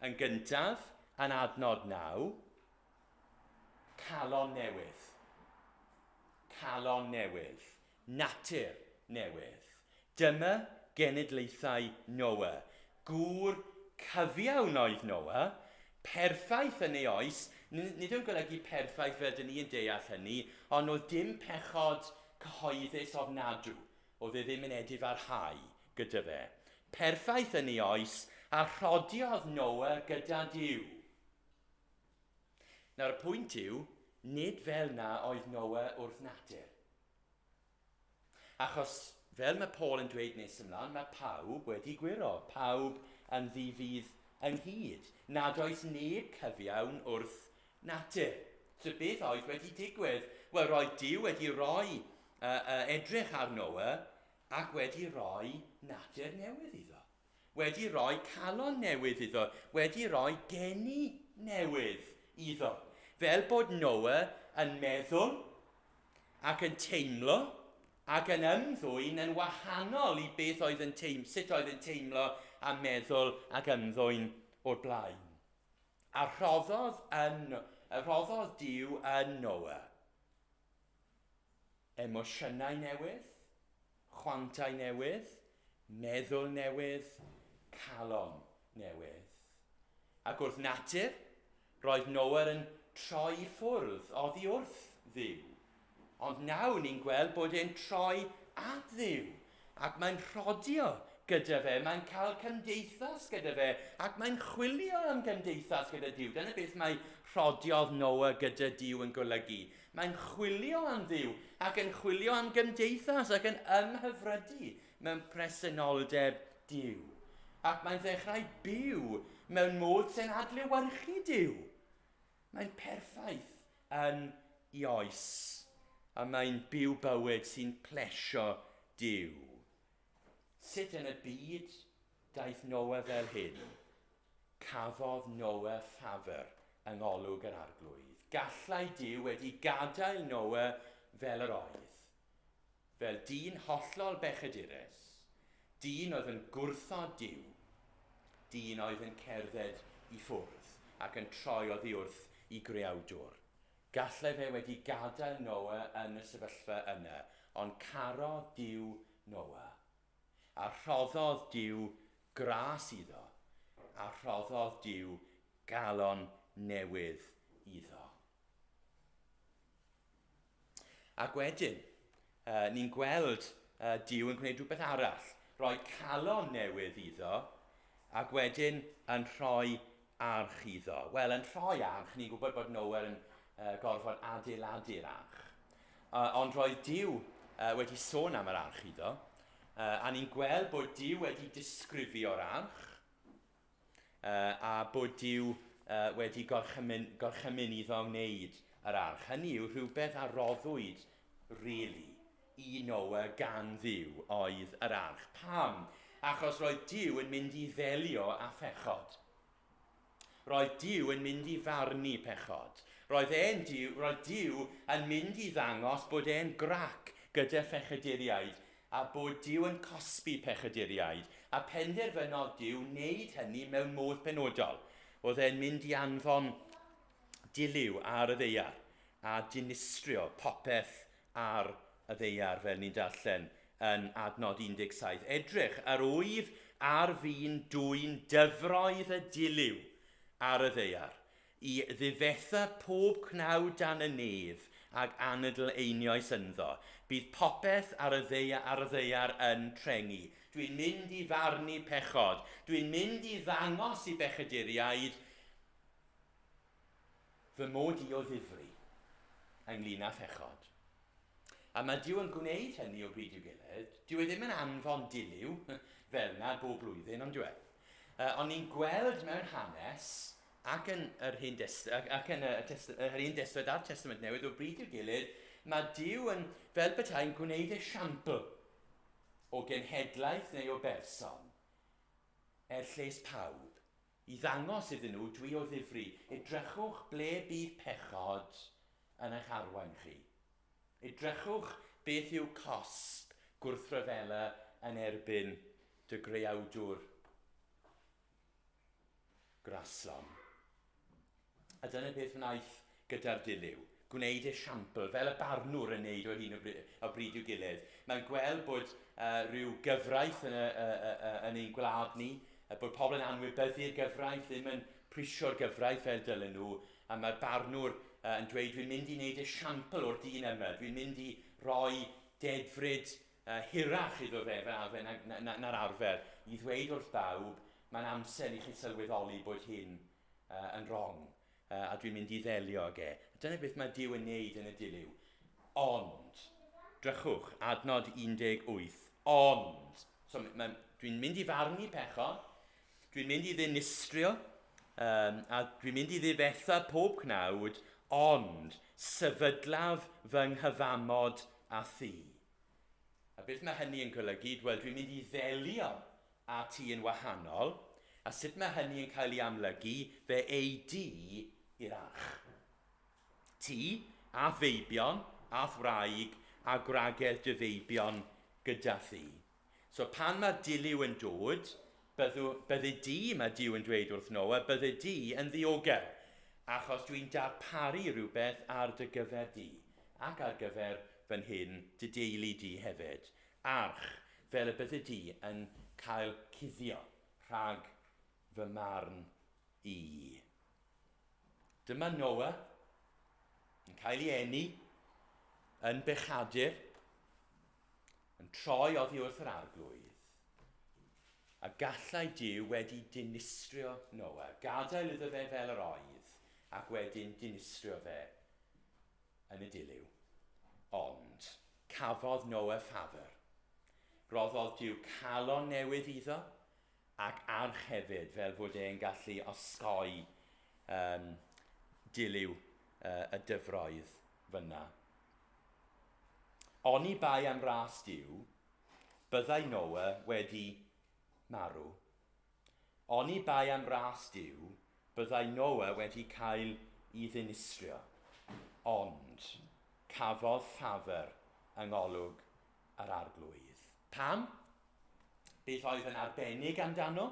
Yn gyntaf, yn adnod 9, calon newydd. Calon newydd. Natur newydd. Dyma genedlaethau Noe. Gŵr cyfiawn oedd Noe, perffaith yn ei oes, nid yw'n golygu perffaith fel dyn ni'n deall hynny, ond oedd dim pechod cyhoeddus ofnadw, oedd e ddim yn edifarhau gyda fe. Perffaith yn ei oes, a rhodiodd Noe gyda Duw. Nawr, y pwynt yw, nid fel na oedd Noe wrth natur. Achos, fel mae Paul yn dweud nes ymlaen, mae pawb wedi gwiro, pawb yn ddifydd ynghyd. Nad oes neb cyfiawn wrth natur. So beth oedd wedi digwydd? Wel, roedd Duw wedi rhoi edrych ar Noa ac wedi rhoi natur newydd iddo. Wedi rhoi calon newydd iddo. Wedi rhoi geni newydd iddo. Fel bod Noa yn meddwl ac yn teimlo ac yn ymddwyn yn wahanol i beth oedd yn sut oedd yn teimlo a meddwl ac ymddwyn o'r blaen. A rhoddodd Duw yn Noa emosiynau newydd, chwantau newydd, meddwl newydd, calon newydd. Ac wrth natur, roedd Noa yn troi ffwrdd oddi wrth Dduw. Ond nawr ni'n gweld bod e'n troi at Dduw. Ac mae'n rhodio gyda fe, mae'n cael cymdeithas gyda fe, ac mae'n chwilio am gymdeithas gyda Duw. Dyna beth mae rhodiodd Noa gyda Duw yn golygu. Mae'n chwilio am Dduw, ac yn chwilio am gymdeithas, ac yn ymhyfrydu mewn presenoldeb Duw. Ac mae'n ddechrau byw mewn modd sy'n adlewyrchu Duw. Mae'n perffaith yn ei oes, a mae'n byw bywyd sy'n plesio Duw. Sut yn y byd daeth Noa fel hyn? Cafodd Noa ffafr yng ngolwg yr arglwydd. Gallai Duw wedi gadael Noa fel yr oedd. Fel dyn hollol bechadurus. Dyn oedd yn gwrthod Duw. Dyn oedd yn cerdded i ffwrdd ac yn troi oddi wrth i greawdwr. Gallai fe wedi gadael Noa yn y sefyllfa yna, ond caro Duw Noa. A rhoddodd Duw gras iddo, a rhoddodd Duw galon newydd iddo. Ac wedyn, ni'n gweld Duw yn gwneud rhywbeth arall, rhoi calon newydd iddo, ac wedyn yn rhoi arch iddo. Wel, yn rhoi arch, ni'n gwybod bod Noa yn gorfod adeiladu'r arch. Ond roedd Duw wedi sôn am yr arch iddo, a ni'n gweld bod Duw wedi disgrifio'r arch, a bod Duw wedi gorchymyn iddo wneud yr arch. Hynny yw rhywbeth a roddwyd, really, i Noa gan Dduw oedd yr arch. Pam? Achos roedd Duw yn mynd i ddelio â phechod. Roedd Duw yn mynd i farnu pechod. Roedd Duw yn mynd i ddangos bod e'n grac gyda phechaduriaid a bod Duw yn cosbi pechaduriaid, a penderfynodd Duw wneud hynny mewn modd penodol. Oedd e'n mynd i anfon diliw ar y ddeiar a dinistrio popeth ar y ddeiar fel ni'n darllen yn adnod 17. Edrych ar wydd ar fi'n dwyn dyfroedd y diliw ar y ddeiar, i ddifetha pob cnaw dan y nedd ac anadl einioes ynddo. Bydd popeth ar y ddeiar yn trengi. Dwi'n mynd i farnu pechod. Dwi'n mynd i ddangos i bechaduriaid fy mod i o ddifri ynglyn â phechod. A mae Duw yn gwneud hynny o bryd i'w gilydd. Dyw e ddim yn anfon diliw fel yna bob blwyddyn, ond dyw e. Ond ni'n gweld mewn hanes ac yn yr Hen Destament a'r Testament Newydd o bryd i'w gilydd, mae Duw yn fel petai'n gwneud esiampl o genhedlaeth neu o berson lles pawb, i ddangos iddyn nhw dwi o ddifri. Edrychwch ble bydd pechod yn eich arwain chi. Edrychwch beth yw cosb gwrthryfela yn erbyn dy greawdwr graslon. A dyna beth wnaeth gyda'r diliw. Gwneud esiampl, fel y barnwr yn neud o bryd i'w gilydd. Mae'n gweld bod rhyw gyfraith yn ein gwlad ni, bod pobl yn anwybyddu'r gyfraith, ddim yn prisio'r gyfraith fel dylen nhw, a mae'r barnwr yn dweud, dwi'n mynd i wneud esiampl o'r dyn yma, dwi'n mynd i roi dedfryd hirach iddo fe na'r arfer, i ddweud wrth bawb, mae'n amser i chi sylweddoli bod hyn yn wrong, a dwi'n mynd i ddelio ag e. Dyna beth mae Duw yn neud yn y diliw. Ond, drychwch, adnod 18, ond, so dwi'n mynd i farnu pechod, dwi'n mynd i ddinistrio a dwi'n mynd i ddifetha pob cnawd, ond sefydlaf fy nghyfamod a thi. A beth mae hynny yn golygu? Wel, dwi'n mynd i ddelio a ti yn wahanol, a sut mae hynny yn cael ei amlygu, fe ei di i'r arch. Ti a feibion a thwraig a gwragedd dy feibion gyda thi. So pan mae Diliw yn dod, bydde di, mae Diw yn dweud wrth Noa, bydde di yn ddiogel, achos dwi'n darparu rhywbeth ar dy gyfer di, ac ar gyfer fy nhyn, dy deulu di hefyd. Arch, fel y bydde di yn cael cuddio rhag fy marn i. Dyma Noa yn cael ei eni yn bechadur, yn troi oddi wrth yr arglwydd, a gallai Duw wedi dinistrio Noa, gadael iddo fe fel yr oedd, ac wedyn dinistrio fe yn y Diliw. Ond cafodd Noa ffafr. Roddodd Duw calon newydd iddo, ac arch hefyd, fel fod e'n gallu osgoi Diliw y dyfroedd fyna. Oni bai am ras Duw, byddai Noa wedi marw. Oni bai am ras Duw, byddai Noa wedi cael ei ddinistrio, ond cafodd ffafr yng ngolwg yr arglwydd. Pam? Beth oedd yn arbennig amdano?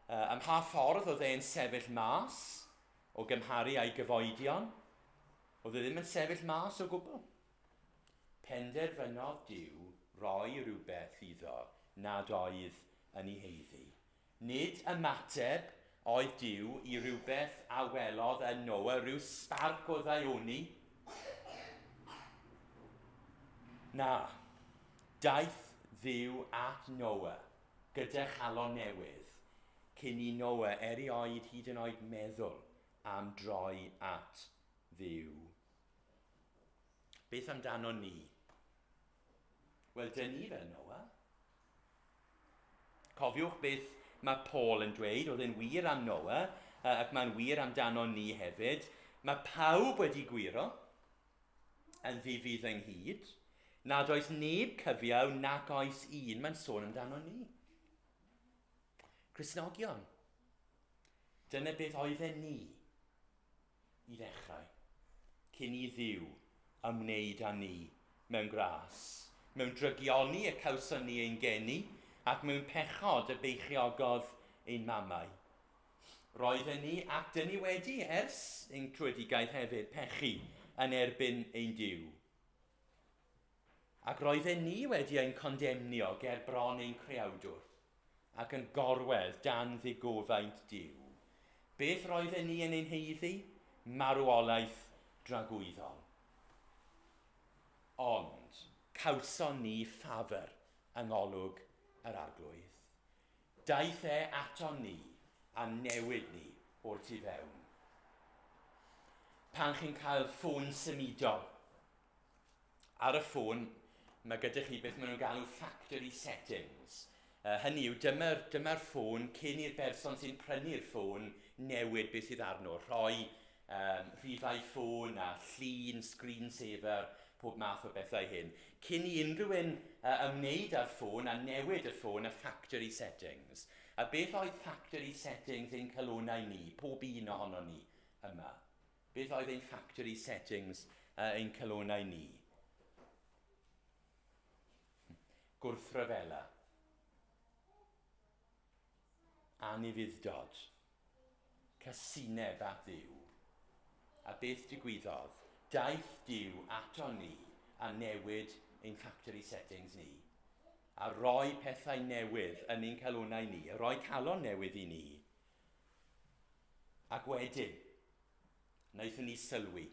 Ym mha ffordd oedd e'n sefyll mas o gymharu â'i gyfoedion? Oedd e ddim yn sefyll mas o gwbl. Penderfynodd Duw roi rhywbeth iddo nad oedd yn ei heiddi. Nid ymateb oedd Duw i rhywbeth a welodd yn Noa, rhyw sparc o ddaioni. Na, daeth Dduw at Noa gyda chalon newydd, cyn i Noa erioed hyd yn oed meddwl am droi at Dduw. Beth amdano ni? Wel, dyn ni fel Noa. Cofiwch beth mae Paul yn dweud, oedd e'n wir am Noa, ac mae'n wir amdano ni hefyd. Mae pawb wedi gwiro yn ddifydd ynghyd, nad oes neb cyfiaw nac oes un mae'n sôn amdano ni. Cristnogion, dyna beth oedden ni i ddechrau, cyn i Dduw ymwneud â ni mewn gras, mewn drygioni y cawson ni ein geni, ac mewn pechod y beichiogodd ein mamau. Roedden ni, ac dyn ni wedi ers ein trwydigaeth hefyd, pechu yn erbyn ein Duw. Ac roedden ni wedi ein condemnio ger bron ein creawdwr, ac yn gorwedd dan ddigofaint Duw. Beth roedden ni yn ein heiddi? Marwolaeth dragwyddol. Ond cawson ni ffafr yng ngolwg yr arglwydd. Daeth e ato ni a newid ni o'r tu fewn. Pan chi'n cael ffôn symudol, ar y ffôn mae gyda chi beth maen nhw'n galw factory settings. Hynny yw, dyma'r ffôn cyn i'r berson sy'n prynu'r ffôn newid beth sydd arno. Rhoi rhifau ffôn a llun, screensaver, pob math o bethau hyn. Cyn i unrhyw un ymwneud â'r ffôn a newid y ffôn a factory settings. A beth oedd factory settings ein calonau ni, pob un ohono ni yma? Beth oedd ein factory settings ein calonau ni? Gwrthryfela, anufudd-dod, casineb at Dduw. A beth digwyddodd? Daeth Duw ato ni a newid ein factory settings ni, a roi pethau newydd yn ein calonau ni, a roi calon newydd i ni. Ac wedyn, wnaethon ni sylwi,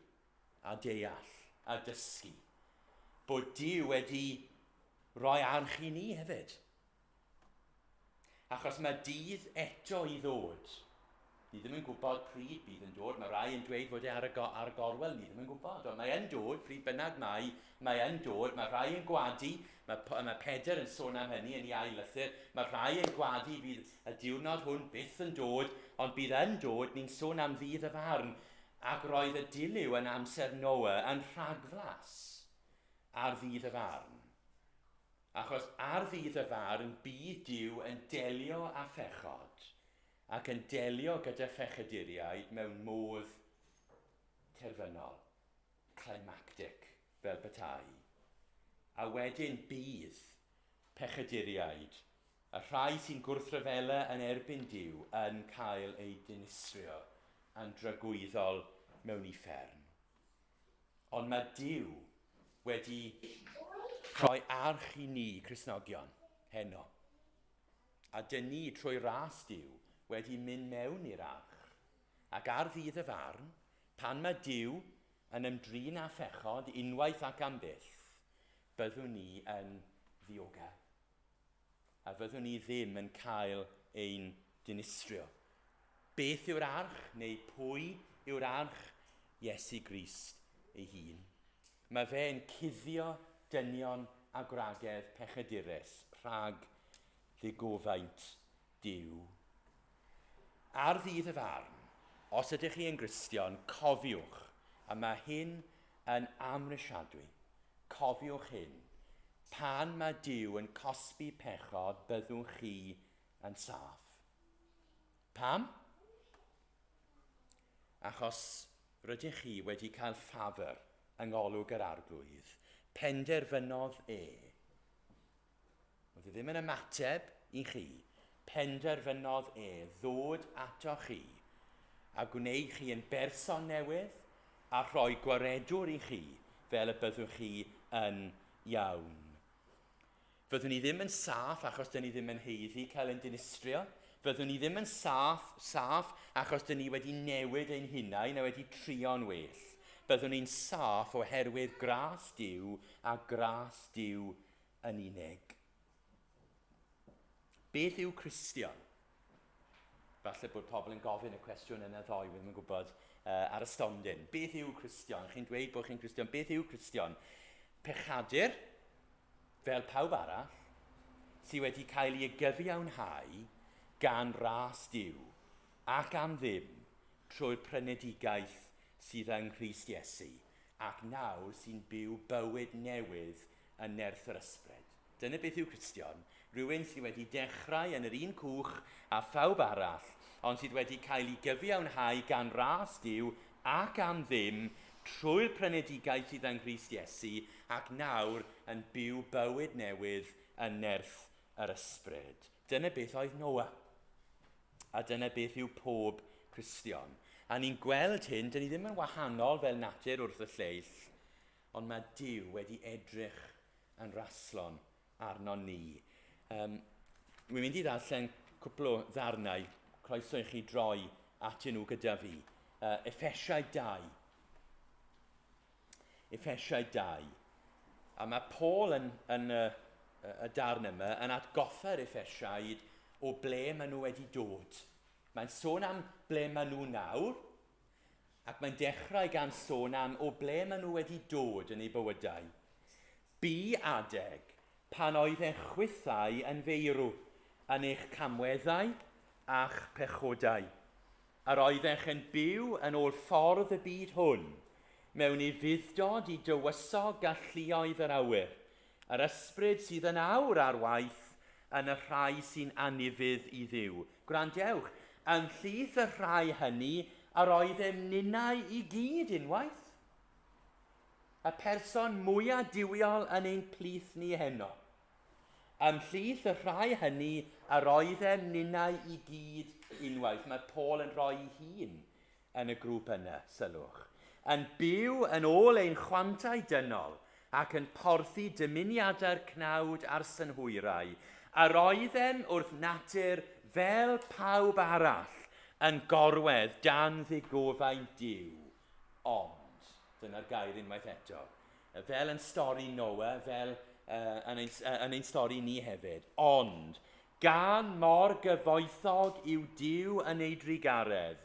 a deall, a dysgu, bod Duw wedi roi arch i ni hefyd. Achos mae dydd eto i ddod. Ni ddim yn gwybod pryd bydd yn dod. Mae rai yn dweud fod e ar y gorwel, ni ddim yn gwybod. Ond mae yn dod, pryd bynnag mae yn dod. Mae rai yn gwadu, mae Pedr yn sôn am hynny yn ei ailythyr. Mae rai yn gwadu bydd y diwrnod hwn byth yn dod, ond bydd yn dod, ni'n sôn am ddydd y farn. Ac roedd y dilyw yn amser Noa yn rhagflas ar ddydd y farn. Achos ar ddydd y farn, bydd Duw yn delio â phechod ac yn delio gyda phechaduriaid mewn modd terfynol, climactic fel petai. A wedyn bydd phechaduriaid, y rhai sy'n gwrthryfela yn erbyn Duw yn cael ei dinistrio yn dragwyddol mewn uffern. Ond mae Duw wedi rhoi arch i ni, Cristnogion, heno. A dyn ni trwy ras Duw wedi mynd mewn i'r arch. Ac ar ddydd y farn, pan mae Duw yn ymdrin â phechod unwaith ac am byth, byddwn ni yn ddiogel. A fyddwn ni ddim yn cael ein dinistrio. Beth yw'r arch, neu pwy yw'r arch? Iesu Grist ei hun. Mae fe yn cuddio dynion a gwragedd pechadurus rhag ddigofaint Duw. Ar ddydd y farn, os ydych chi yn Gristion, cofiwch, a mae hyn yn amrysiadwy, cofiwch hyn, pan mae Duw yn cosbi pechod, byddwch chi yn saff. Pam? Achos rydych chi wedi cael ffafr yng ngolwg yr arglwydd, penderfynodd Oedd ddim yn ymateb i chi, penderfynodd ddod ato chi a gwneud chi yn berson newydd a rhoi gwaredwr i chi fel y byddwch chi yn iawn. Fyddwn ni ddim yn saff achos dyn ni ddim yn heiddi cael ein dinistrio. Fyddwn ni ddim yn saff achos dyn ni wedi newid ein hunain a wedi trio'n well. Byddwn ni'n saff oherwydd gras Duw a gras Duw yn unig. Beth yw Cristion? Falle bod pobl yn gofyn y cwestiwn yn y ddoi, ddim yn gwybod ar y stondin. Beth yw Cristion? Chi'n dweud bod chi'n Cristion. Beth yw Cristion? Pechadur, fel pawb arall, sydd wedi cael ei gyfiawnhau gan ras Duw ac am ddim trwy'r prenedigaeth sydd yng Nghrist Iesu ac nawr sy'n byw bywyd newydd yn nerth yr ysbryd. Dyna beth yw Cristion. Rhywun sydd wedi dechrau yn yr un cwch a phawb arall, ond sydd wedi cael ei gyfiawnhau gan ras Duw ac am ddim trwy'r prenedigaeth sydd yng Nghrist Iesu ac nawr yn byw bywyd newydd yn nerth yr ysbryd. Dyna beth oedd Noa. A dyna beth yw pob Cristion. A ni'n gweld hyn, dyn ni ddim yn wahanol fel natur wrth y lleill, ond mae Duw wedi edrych yn raslon arno ni. Wy'n mynd i ddarllen cwpl o ddarnau, croeso i chi droi atyn nhw gyda fi. Effesiau 2. Effesiau 2. A mae Paul yn y darn yma yn atgoffa'r Effesiaid o ble maen nhw wedi dod. Mae'n sôn am ble maen nhw nawr, ac mae'n dechrau gan sôn am o ble maen nhw wedi dod yn eu bywydau. Bu adeg pan oedd eich chwythau yn feirw yn eich camweddau a'ch pechodau. A roedd eich yn byw yn ôl ffordd y byd hwn, mewn i fuddod i dywysog a lluoedd yr awyr, yr ysbryd sydd yn awr ar waith yn y rhai sy'n anifydd i Dduw. Gwrandiewch, yn llith y rhai hynny, a roedd ninnau i gyd unwaith. Y person mwyaf diwiol yn ein plith ni heno. Ymhlith y rhai hynny a roedd ninnau i gyd unwaith. Mae Paul yn rhoi ei hun yn y grŵp yna, sylwch. Yn byw yn ôl ein chwantau dynol ac yn porthi dymuniadau'r cnawd a'r synhwyrau. A roeddem wrth natur fel pawb arall yn gorwedd dan ddigofaint Duw. Ond, dyna'r gair unwaith eto, fel yn stori Noa, fel yn ein stori ni hefyd. Ond, gan mor gyfoethog yw Duw yn ei drigaredd,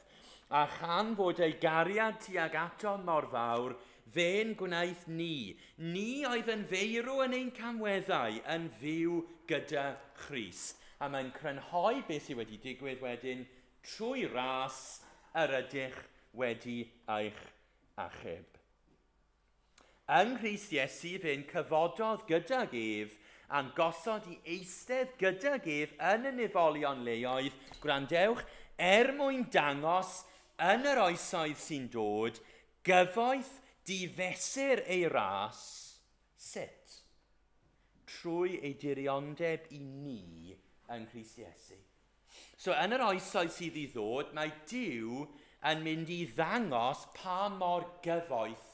a chan fod ei gariad tuag ato mor fawr, fe'n gwnaeth ni. Ni oedd yn feirw yn ein camweddau, yn fyw gyda Christ. A mae'n crynhoi beth sydd wedi digwydd wedyn trwy ras yr ydych wedi eich achub. Yng Nghrist Iesu fe'n cyfododd gydag ef a'n gosod i eistedd gydag ef yn y nifolion leoedd, gwrandewch, mwyn dangos yn yr oesoedd sy'n dod, gyfoeth difesur ei ras, sut? Trwy ei dirioneb i ni yng Nghrist Iesu. So yn yr oesoedd sydd i ddod, mae Duw yn mynd i ddangos pa mor gyfoeth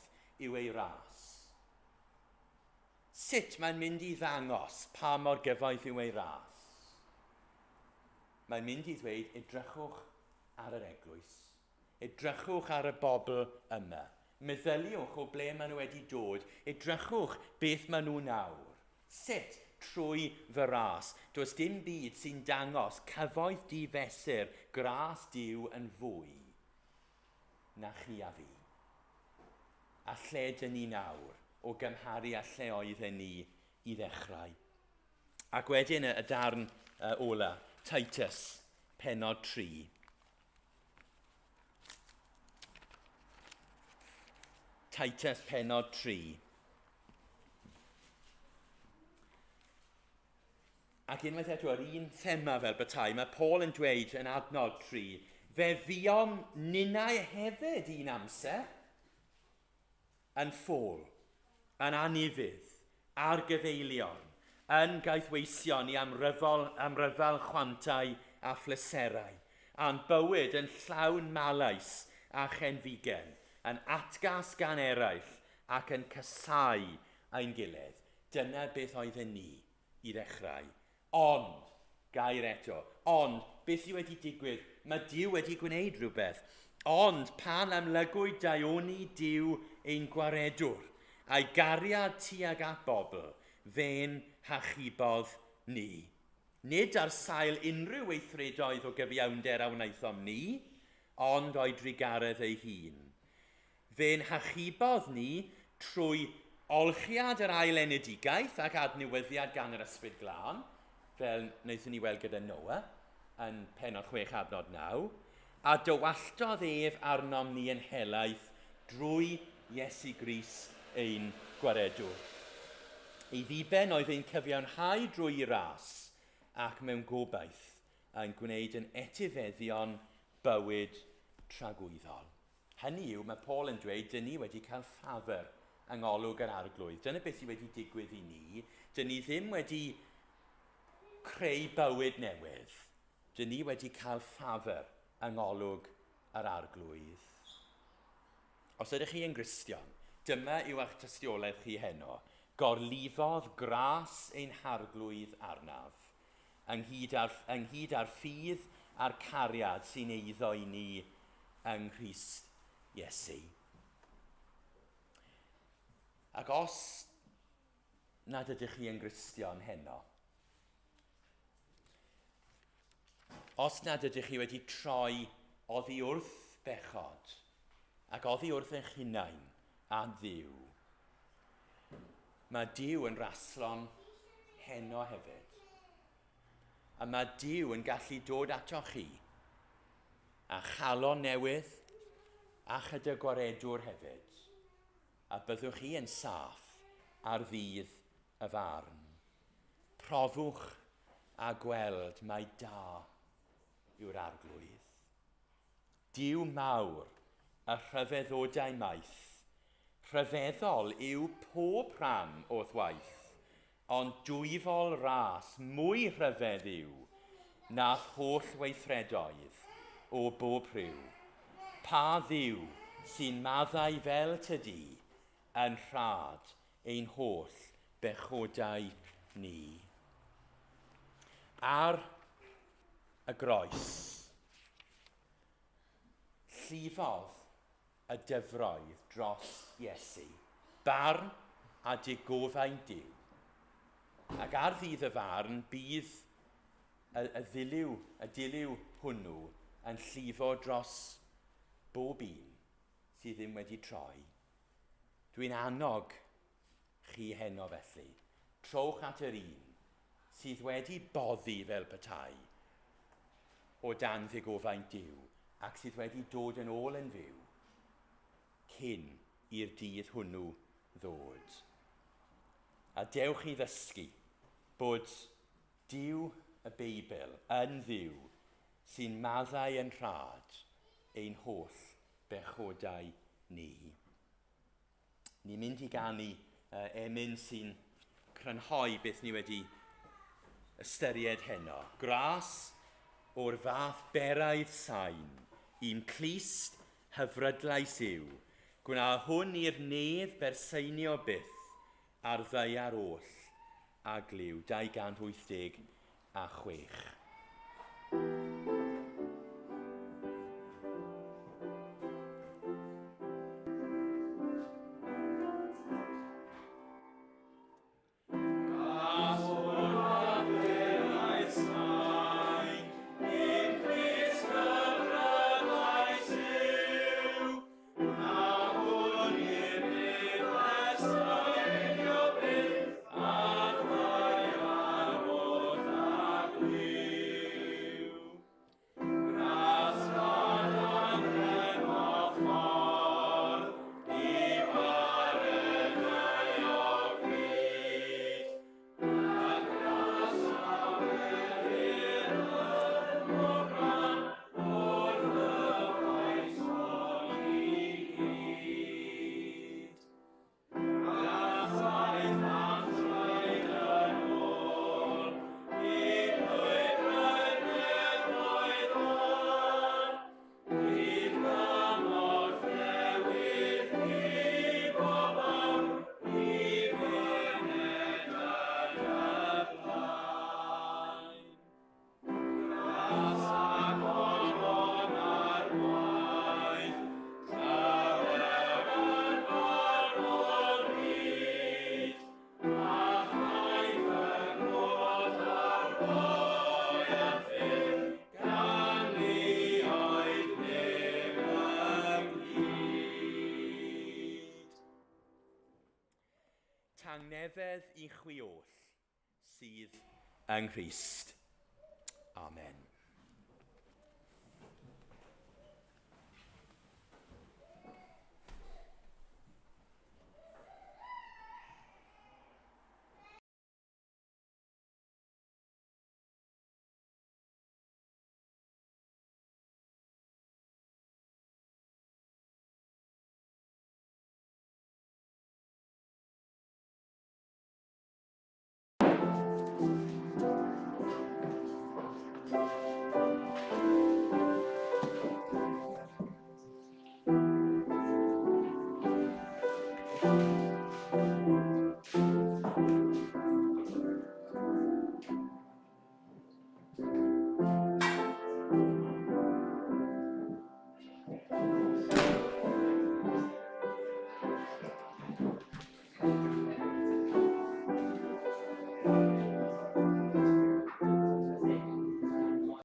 yw ei ras. Sut mae'n mynd i ddangos pa mor gyfoeth yw ei ras? Mae'n mynd i ddweud, edrychwch ar yr eglwys. Edrychwch ar y bobl yma. Meddyliwch o ble maen nhw wedi dod. Edrychwch beth maen nhw nawr. Sut? Trwy fy ras. Does dim byd sy'n dangos cyfoeth difesur gras Duw yn fwy na chi a fi. A lle dyn ni nawr o gymharu a lle oedden ni i ddechrau. Ac wedyn y darn ola, Titus, pennod 3. Titus, pennod 3. Ac unwaith eto, yr un thema fel bethau, mae Paul yn dweud yn adnod 3, fe fuom ninnau hefyd un amser yn ffôl, yn anifydd, ar gyfeilion, yn gaethweision i amryfel chwantau a phlyserau, a'n bywyd yn llawn malais a chenfigen, yn atgas gan eraill ac yn casau ein gilydd. Dyna beth oedden ni i ddechrau. Ond, gair eto, ond, beth yw wedi digwydd? Mae Duw wedi gwneud rhywbeth. Ond, pan amlygwyd daioni Duw ein gwaredwr, a'i gariad tuag at bobl, fe'n hachubodd ni. Nid ar sail unrhyw weithredoedd o gyfiawnder a wnaethom ni, ond o'i drigaredd ei hun. Fe'n hachubodd ni trwy olchiad yr ail enedigaeth ac adnewyddiad gan yr ysbryd glân, fel wnaethon ni weld gyda Noa, yn pennod 6 adnod 9, a dywalltodd ef arnom ni yn helaeth drwy Iesu Grist ein gwaredwr. Ei ddiben oedd ein cyfiawnhau drwy ras ac mewn gobaith yn gwneud yn etifeddion bywyd tragwyddol. Hynny yw, mae Paul yn dweud, dyn ni wedi cael ffafr yng ngolwg yr arglwydd. Dyna beth sydd wedi digwydd i ni. Dyn ni ddim wedi creu bywyd newydd. Dyn ni wedi cael ffafr yng ngolwg yr arglwydd. Os ydych chi yn Gristion, dyma yw eich tystiolaeth chi heno. Gorlifodd gras ein harglwydd arnaf, ynghyd â'r ffydd a'r cariad sy'n eiddo i ni yng Nghrist Iesu. Ac os nad ydych chi yn Gristion heno, os nad ydych chi wedi troi oddi wrth bechod, ac oddi wrth eich hunain a Dduw, mae Duw yn raslon heno hefyd. A mae Duw yn gallu dod ato chi a chalon newydd a chyda gwaredwr hefyd. A byddwch chi yn saff ar ddydd y farn. Profwch a gweld mai da yw'r arglwydd. Duw mawr y rhyfeddodau maith. Rhyfeddol yw pob rhan o ddwaith, ond dwyfol ras mwy rhyfedd yw nath holl weithredoedd o bob rhyw. Pa Dduw sy'n maddau fel tydi yn rhad ein holl bechodau ni. Ar y groes, llifodd y dyfroedd dros Iesu, barn a digofain Duw. Ac ar ddydd y farn bydd y diliw hwnnw yn llifo dros bob un sydd ddim wedi troi. Dwi'n annog chi heno felly, trowch at yr un sydd wedi boddi fel petai o dan ddigofaint Duw ac sydd wedi dod yn ôl yn fyw cyn i'r dydd hwnnw ddod. A dewch i ddysgu bod Duw y Beibl yn ddiw sy'n maddau yn rhad ein holl bechodau ni. Ni'n mynd i ganu emyn sy'n crynhoi beth ni wedi ystyried heno. Gras o'r fath beraidd sain, un Clust hyfrydlais yw, gwna hwn i'r nedd berseinio byth ar ddeiar oll a gliw 286. Tangnefedd i chwi oll sydd yng Nghrist. Amen.